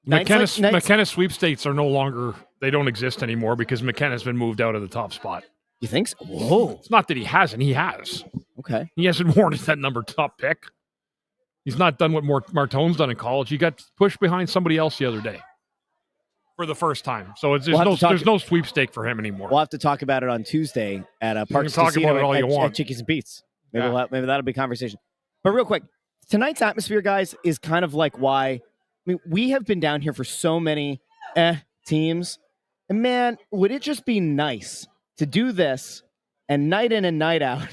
McKenna sweepstakes are no longer. They don't exist anymore because McKenna's been moved out of the top spot. You think so? Whoa. It's not that he hasn't. He has. Okay. He hasn't warranted that number top pick. He's not done what Martone's done in college. He got pushed behind somebody else the other day for the first time. So it's, We'll have to talk- there's no sweepstake for him anymore. We'll have to talk about it on Tuesday at Parks talk Casino about it all you at want. Chickies and Pete's. Maybe, Yeah. maybe that'll be a conversation. But real quick, tonight's atmosphere, guys, is kind of like why. I mean, we have been down here for so many teams. And man, would it just be nice to do this and night in and night out?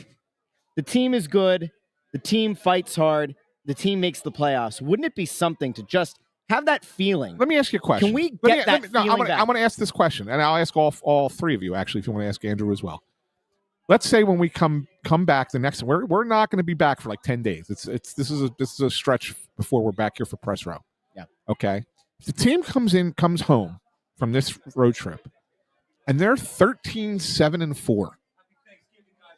The team is good. The team fights hard. The team makes the playoffs. Wouldn't it be something to just have that feeling? Let me ask you a question. Can we Let me- get that no, feeling back? I'm going to ask this question, and I'll ask all three of you, actually, if you want to ask Andrew as well. Let's say when we come back the next, we're not going to be back for like 10 days. This is a stretch before we're back here for press row. Yeah. Okay. If the team comes home from this road trip, and they're 13-7-4.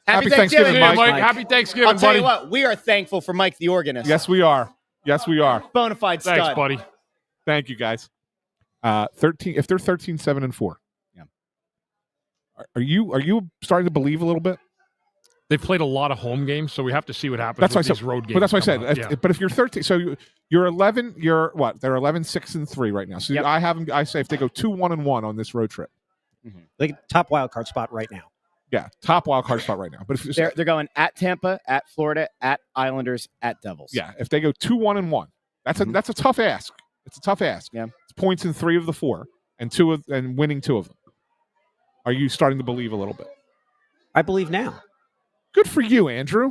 Happy Thanksgiving, Yeah, Mike. Happy Thanksgiving, I'll tell buddy. you what, we are thankful for Mike the organist. Yes, we are. Bona fide stud. Thanks, buddy. Thank you, guys. 13. If they're 13-7-4. Yeah. Are you starting to believe a little bit? They've played a lot of home games, so we have to see what happens That's with why I these said. road games. But that's why I said. coming up. Yeah. But if you're 13, so you're 11. You're what? They're 11-6-3 right now. So Yep. I say if they go 2-1-1 on this road trip, Like top wild card spot right now. yeah, top wild card spot right now. But if They're going at Tampa, at Florida, at Islanders, at Devils. yeah, if they go 2-1-1, that's a tough ask. It's a tough ask. Yeah. It's points in 3 of the 4, and winning 2 of them. Are you starting to believe a little bit? I believe now. Good for you, Andrew.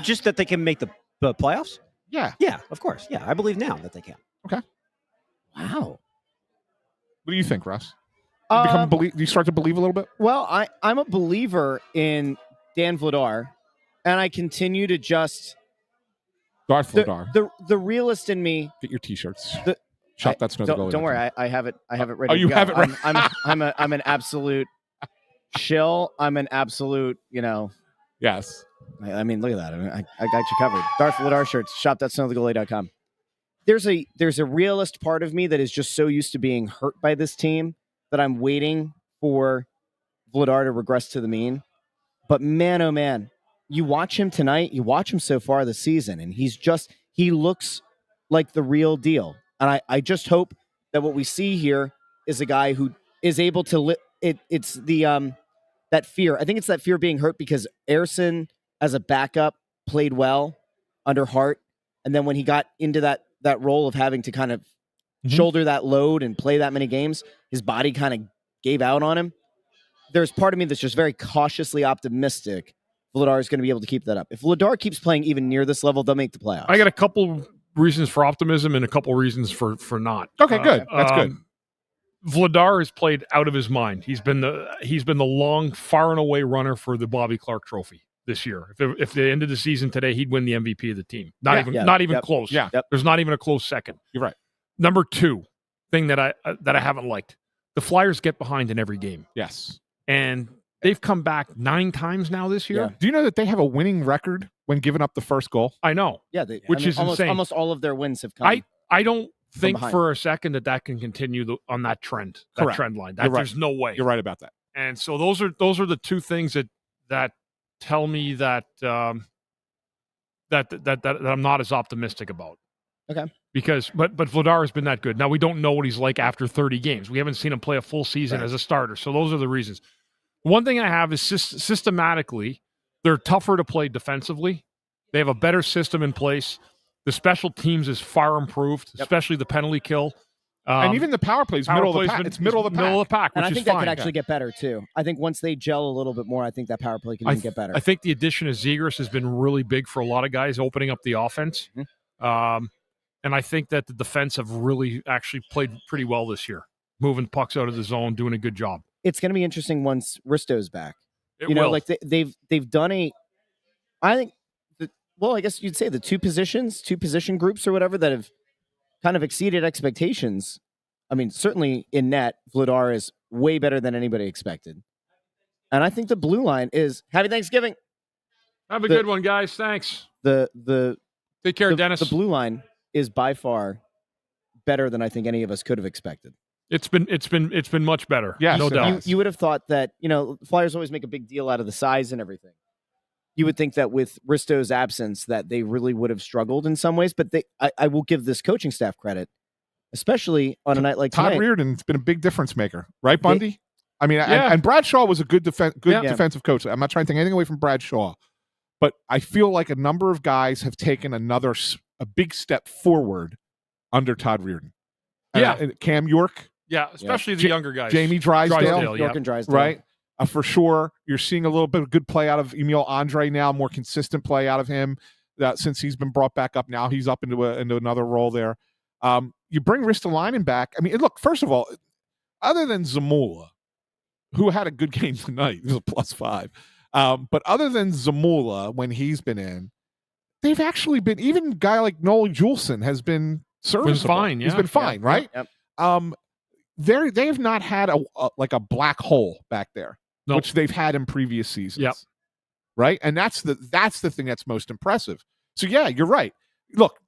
Just that they can make the playoffs? Yeah. Yeah, of course. Yeah, I believe now that they can. Wow. What do you think, Russ? Do you start to believe a little bit? Well, I'm a believer in Dan Vladar, and I continue to just Darth Vladar. the realist in me. Get your T-shirts. The- Shop that's no Don't worry, I have it. I have it ready. Oh, you to go. have it ready. I'm an absolute shill. I'm an absolute. Yes. I mean, look at that. I got you covered. Darth Vladar shirts. Shop.snowthegoalie.com. There's a realist part of me that is just so used to being hurt by this team that I'm waiting for Vladar to regress to the mean. But man, oh man, you watch him tonight. You watch him so far this season, and he looks like the real deal. And I just hope that what we see here is a guy who is able to it's the that fear. I think it's that fear of being hurt because Ersson as a backup played well under Hart, and then when he got into that role of having to kind of shoulder that load and play that many games, his body kind of gave out on him. There's part of me that's just very cautiously optimistic Vladar is going to be able to keep that up. If Vladar keeps playing even near this level, they'll make the playoffs. I got a couple reasons for optimism and a couple reasons for not. Okay, good. That's good. Vladar has played out of his mind. He's been the long, far and away runner for the Bobby Clark Trophy this year. If they ended the season today, he'd win the MVP of the team. Not even close. Yeah. There's not even a close second. You're right. Number 2 thing that I haven't liked: the Flyers get behind in every game, Yes. and they've come back 9 times now this year. Yeah. Do you know that they have a winning record when giving up the first goal? I know. Yeah, Which is almost, insane. Almost all of their wins have come. I don't think behind. for a second that can continue on that trend, Correct. trend line. You're right. There's no way. You're right about that. And so those are the 2 things that tell me that that I'm not as optimistic about. Okay. Because but Vladar has been that good. Now we don't know what he's like after 30 games. We haven't seen him play a full season as a starter. So those are the reasons. One thing I have is systematically they're tougher to play defensively. They have a better system in place. The special teams is far improved, especially the penalty kill. And even the power play is middle of the pack. It's middle of the pack. Middle of the pack, and which I think is that fine. could actually get better too. I think once they gel a little bit more, I think that power play can even get better. I think the addition of Zegras has been really big for a lot of guys, opening up the offense. And I think that the defense have really actually played pretty well this year, moving pucks out of the zone, doing a good job. It's going to be interesting once Risto's back. It will. Like they've done I think. I guess you'd say the two position groups or whatever that have kind of exceeded expectations. I mean, certainly in net, Vladar is way better than anybody expected. And I think the blue line is Happy Thanksgiving. Have a good one, guys. Thanks. Take care, Dennis. The blue line is by far better than I think any of us could have expected. It's been much better. Yes, no doubt. You would have thought that, Flyers always make a big deal out of the size and everything. You would think that with Risto's absence that they really would have struggled in some ways, but I will give this coaching staff credit. especially on a night like Todd tonight. Reardon's been a big difference maker, right, Bundy? I mean, and Bradshaw was a good defensive coach. I'm not trying to take anything away from Bradshaw, but I feel like a number of guys have taken a big step forward under Todd Reardon. Cam York. Yeah, especially the younger guys. Jamie Drysdale. York and Drysdale. Right. For sure. You're seeing a little bit of good play out of Emil Andre now, more consistent play out of him since he's been brought back up. Now he's up into another role there. You bring Ristolainen back. I mean, look, first of all, other than Zamula, who had a good game tonight, he was a +5. But other than Zamula, when he's been in, they've actually been, even a guy like Noel Juleson has been serviceable. Fine, He's been fine, right? Yep. They've not had a black hole back there, nope. which they've had in previous seasons. Yep. Right? And that's the thing that's most impressive. So yeah, you're right. Look,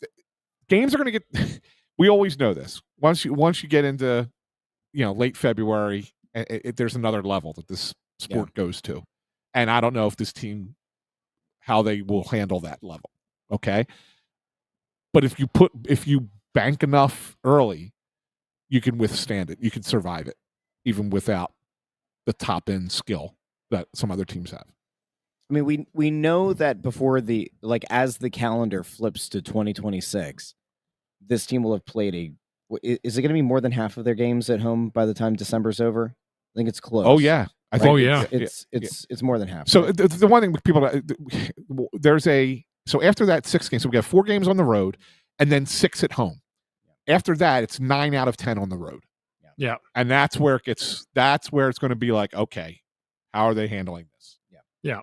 games are going to get we always know this. Once you get into late February, there's another level that this sport goes to. And I don't know if this team, how they will handle that level. Okay. But if you bank enough early, you can withstand it. You can survive it, even without the top end skill that some other teams have. I mean, we know that before as the calendar flips to 2026, this team will have played is it going to be more than half of their games at home by the time December's over? I think it's close. Oh yeah. It's more than half. So the one thing people, so after that 6 games, so we have 4 games on the road and then 6 at home. After that, it's 9 out of 10 on the road. Yeah. And that's where it's going to be like, okay, how are they handling this? Yeah.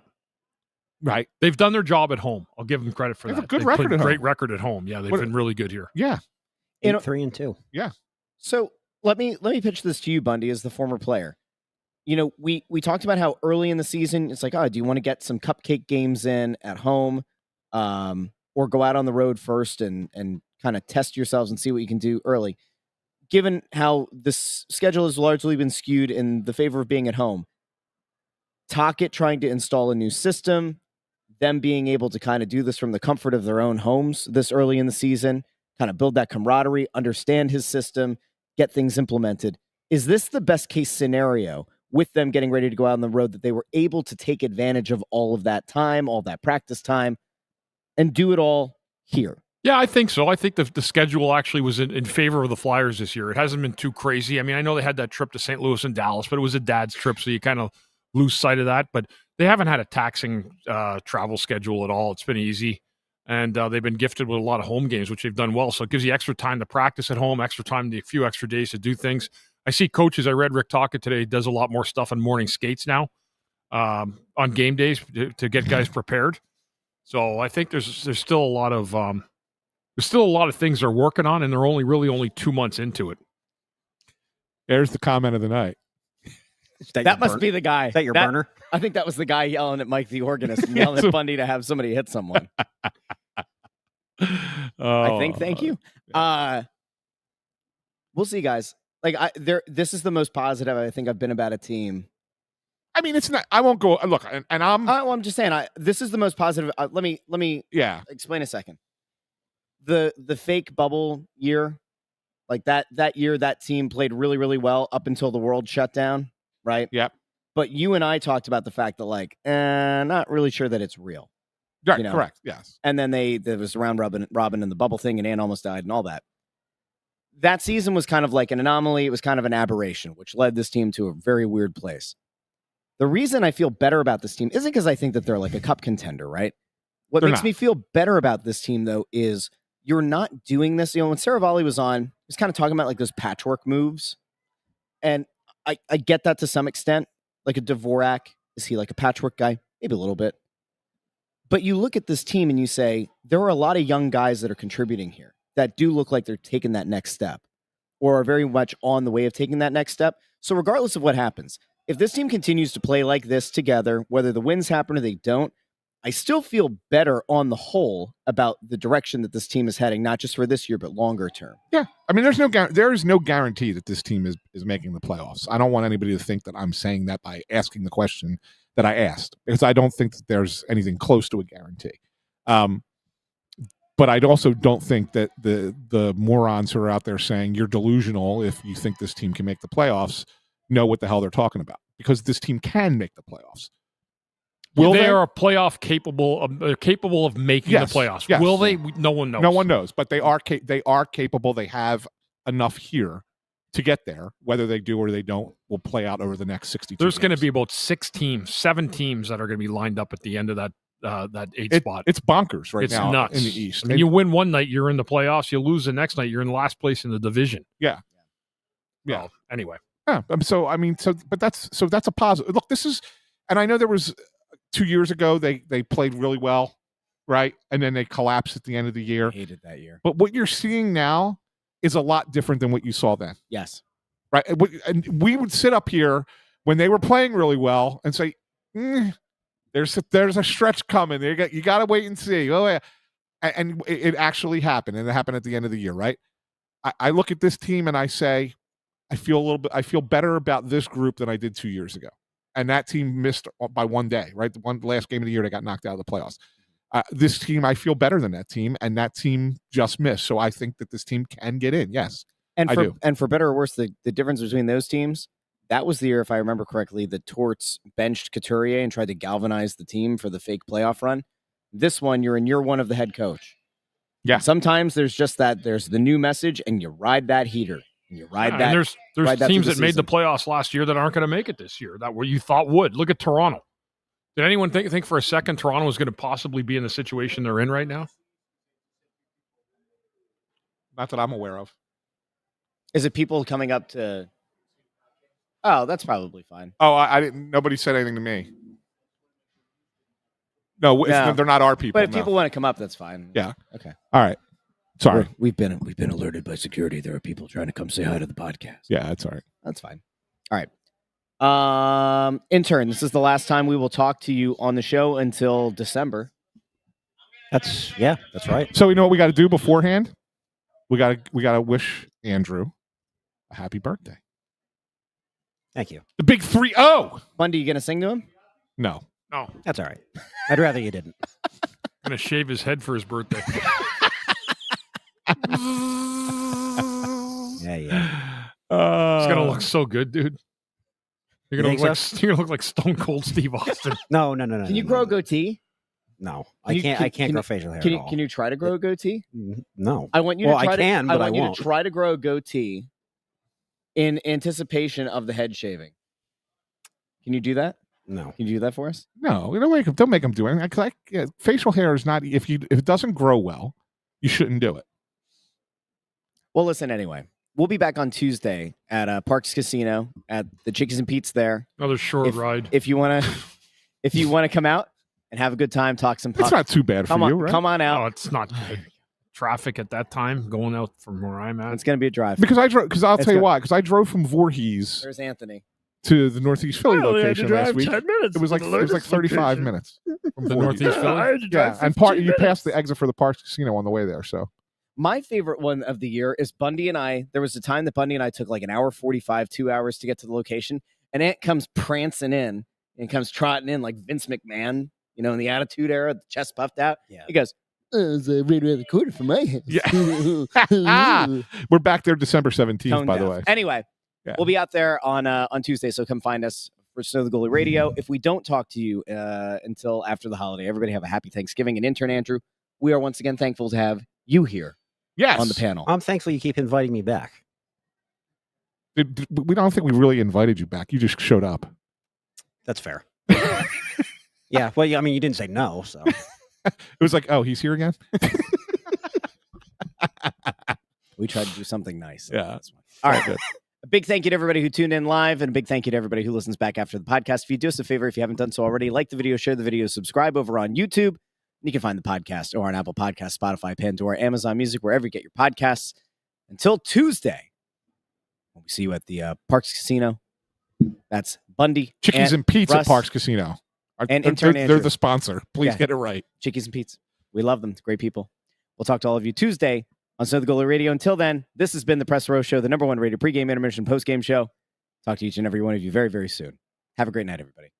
Right. They've done their job at home. I'll give them credit for they that. Have a good record at home. Great record at home. Yeah, they've been really good here. Yeah. 3-2. Yeah. So let me pitch this to you, Bundy, as the former player. We talked about how early in the season it's like, do you want to get some cupcake games in at home, or go out on the road first and kind of test yourselves and see what you can do early? Given how this schedule has largely been skewed in the favor of being at home, Tocchet trying to install a new system, them being able to kind of do this from the comfort of their own homes this early in the season, kind of build that camaraderie, understand his system, get things implemented. Is this the best case scenario with them getting ready to go out on the road, that they were able to take advantage of all of that time, all that practice time, and do it all here? Yeah, I think so. I think the schedule actually was in favor of the Flyers this year. It hasn't been too crazy. I mean, I know they had that trip to St. Louis and Dallas, but it was a dad's trip, so you kind of lose sight of that. But they haven't had a taxing travel schedule at all. It's been easy. And they've been gifted with a lot of home games, which they've done well. So it gives you extra time to practice at home, extra time, a few extra days to do things. I see coaches. I read Rick Tocchet today does a lot more stuff on morning skates now on game days to get guys prepared. So I think there's still a lot of things they're working on, and they're only 2 months into it. There's the comment of the night. That must be the guy. Is that your burner? I think that was the guy yelling at Mike the organist and yelling at Bundy to have somebody hit someone. I think. Thank you. We'll see, guys. This is the most positive I think I've been about a team. I mean, it's not. I won't go. Look, and I'm just saying. This is the most positive. Let me. Yeah. Explain a second. The fake bubble year, like that year, that team played really, really well up until the world shut down. Right. Yep. But you and I talked about the fact that not really sure that it's real. Right. Correct. Yes. And then there was round robin and the bubble thing, and Ann almost died and all that. That season was kind of like an anomaly. It was kind of an aberration, which led this team to a very weird place. The reason I feel better about this team isn't because I think that they're like a cup contender, right? What makes me feel better about this team, though, is you're not doing this. When Saravalli was on, he was kind of talking about those patchwork moves. And I get that to some extent. Like a Dvorak, is he like a patchwork guy? Maybe a little bit. But you look at this team and you say, there are a lot of young guys that are contributing here that do look like they're taking that next step or are very much on the way of taking that next step. So regardless of what happens, if this team continues to play like this together, whether the wins happen or they don't, I still feel better on the whole about the direction that this team is heading, not just for this year, but longer term. Yeah. I mean, there is no guarantee that this team is making the playoffs. I don't want anybody to think that I'm saying that by asking the question that I asked, because I don't think that there's anything close to a guarantee. But I also don't think that the morons who are out there saying you're delusional if you think this team can make the playoffs know what the hell they're talking about, because this team can make the playoffs. Will they are playoff capable of making the playoffs. Yes. Will they? No one knows. No one knows, but they are capable. They have enough here to get there. Whether they do or they don't will play out over the next 62 There's going to games. be about 7 teams that are going to be lined up at the end of that 8 spot. It's bonkers right It's now nuts. in the East. And you win one night, you're in the playoffs. You lose the next night, you're in last place in the division. Yeah. Well, anyway. Yeah. But that's a positive. Look, this is, and I know there was 2 years ago they played really well, right? And then they collapsed at the end of the year. I hated that year. But what you're seeing now is a lot different than what you saw then. Yes. Right. And we would sit up here when they were playing really well and say, there's a stretch coming. You got to wait and see. Oh, yeah. And it actually happened. And it happened at the end of the year, right? I look at this team and I say, I feel better about this group than I did 2 years ago. And that team missed by one day, right? The last game of the year, they got knocked out of the playoffs. This team, I feel better than that team, and that team just missed. So I think that this team can get in. Yes, and I do. And for better or worse, the difference between those teams, that was the year, if I remember correctly, the Torts benched Couturier and tried to galvanize the team for the fake playoff run. This one, you're in year one of the head coach. Yeah. And sometimes there's just that. There's the new message, and you ride that heater. And you ride that. And there's teams that made the playoffs last year that aren't going to make it this year. That where you thought would. Look at Toronto. Did anyone think for a second Toronto was going to possibly be in the situation they're in right now? Not that I'm aware of. Is it people coming up to? Oh, that's probably fine. Oh, I didn't. Nobody said anything to me. No, they're not our people. But if people want to come up, that's fine. Yeah. Okay. All right. Sorry. We've been alerted by security. There are people trying to come say hi to the podcast. Yeah, that's all right. That's fine. All right. Intern, this is the last time we will talk to you on the show until December. That's right. So you know what we got to do beforehand? We got to wish Andrew a happy birthday. Thank you. The big 3-0. Bundy, you gonna sing to him? No. No. That's all right. I'd rather you didn't. Going to shave his head for his birthday. Yeah. It's going to look so good, dude. You're going to look like Stone Cold Steve Austin. No. Can you grow a goatee? No, I can't grow facial hair at all. Can you try to grow a goatee? No. I want you to try I can, but I won't. to try to grow a goatee in anticipation of the head shaving. Can you do that? No. Can you do that for us? No, don't make them do anything. Facial hair is not. If it doesn't grow well, you shouldn't do it. Well, listen. Anyway, we'll be back on Tuesday at Parks Casino at the Chickies and Pete's there. Another short ride. If you want to come out and have a good time, talk some. It's not too bad for you, right? Come on out. No, it's not good. Traffic at that time going out from where I'm at. It's going to be a drive. Because I'll tell you why. Because I drove from Voorhees. There's Anthony. To the Northeast Philly location last week. 10 minutes. It was like 35 minutes from The Voorhees. Northeast Philly? Yeah, and you passed the exit for the Parks Casino on the way there. So my favorite one of the year is Bundy and I. There was a time that Bundy and I took like an hour 45, 2 hours to get to the location, and Ant comes prancing in and comes trotting in like Vince McMahon, in the Attitude Era, the chest puffed out. Yeah. He goes, "It's right around the corner from my house." Yeah, we're back there December 17th, Tone by the deaf. way. Anyway. Yeah. We'll be out there on Tuesday, so come find us for Snow the Goalie Radio. If we don't talk to you until after the holiday, everybody have a happy Thanksgiving. And Intern Andrew, we are once again thankful to have you here on the panel. I'm thankful you keep inviting me back. We don't think we really invited you back. You just showed up. That's fair. Yeah, well, I mean, you didn't say no, so. It was like, oh, he's here again? We tried to do something nice. Yeah. All right. A big thank you to everybody who tuned in live, and a big thank you to everybody who listens back after the podcast. If you do us a favor, if you haven't done so already, like the video, share the video, subscribe over on YouTube. You can find the podcast or on Apple Podcasts, Spotify, Pandora, Amazon Music, wherever you get your podcasts. Until Tuesday, when we see you at the Parks Casino, that's Bundy. Chickies and Pete's Russ, at Parks Casino. And Intern they're Andrew. the sponsor. Please get it right. Chickies and Pete's. We love them. Great people. We'll talk to all of you Tuesday on Snow the Goalie Radio. Until then, this has been the Press Row Show, the #1 rated pregame, intermission, postgame show. Talk to each and every one of you very, very soon. Have a great night, everybody.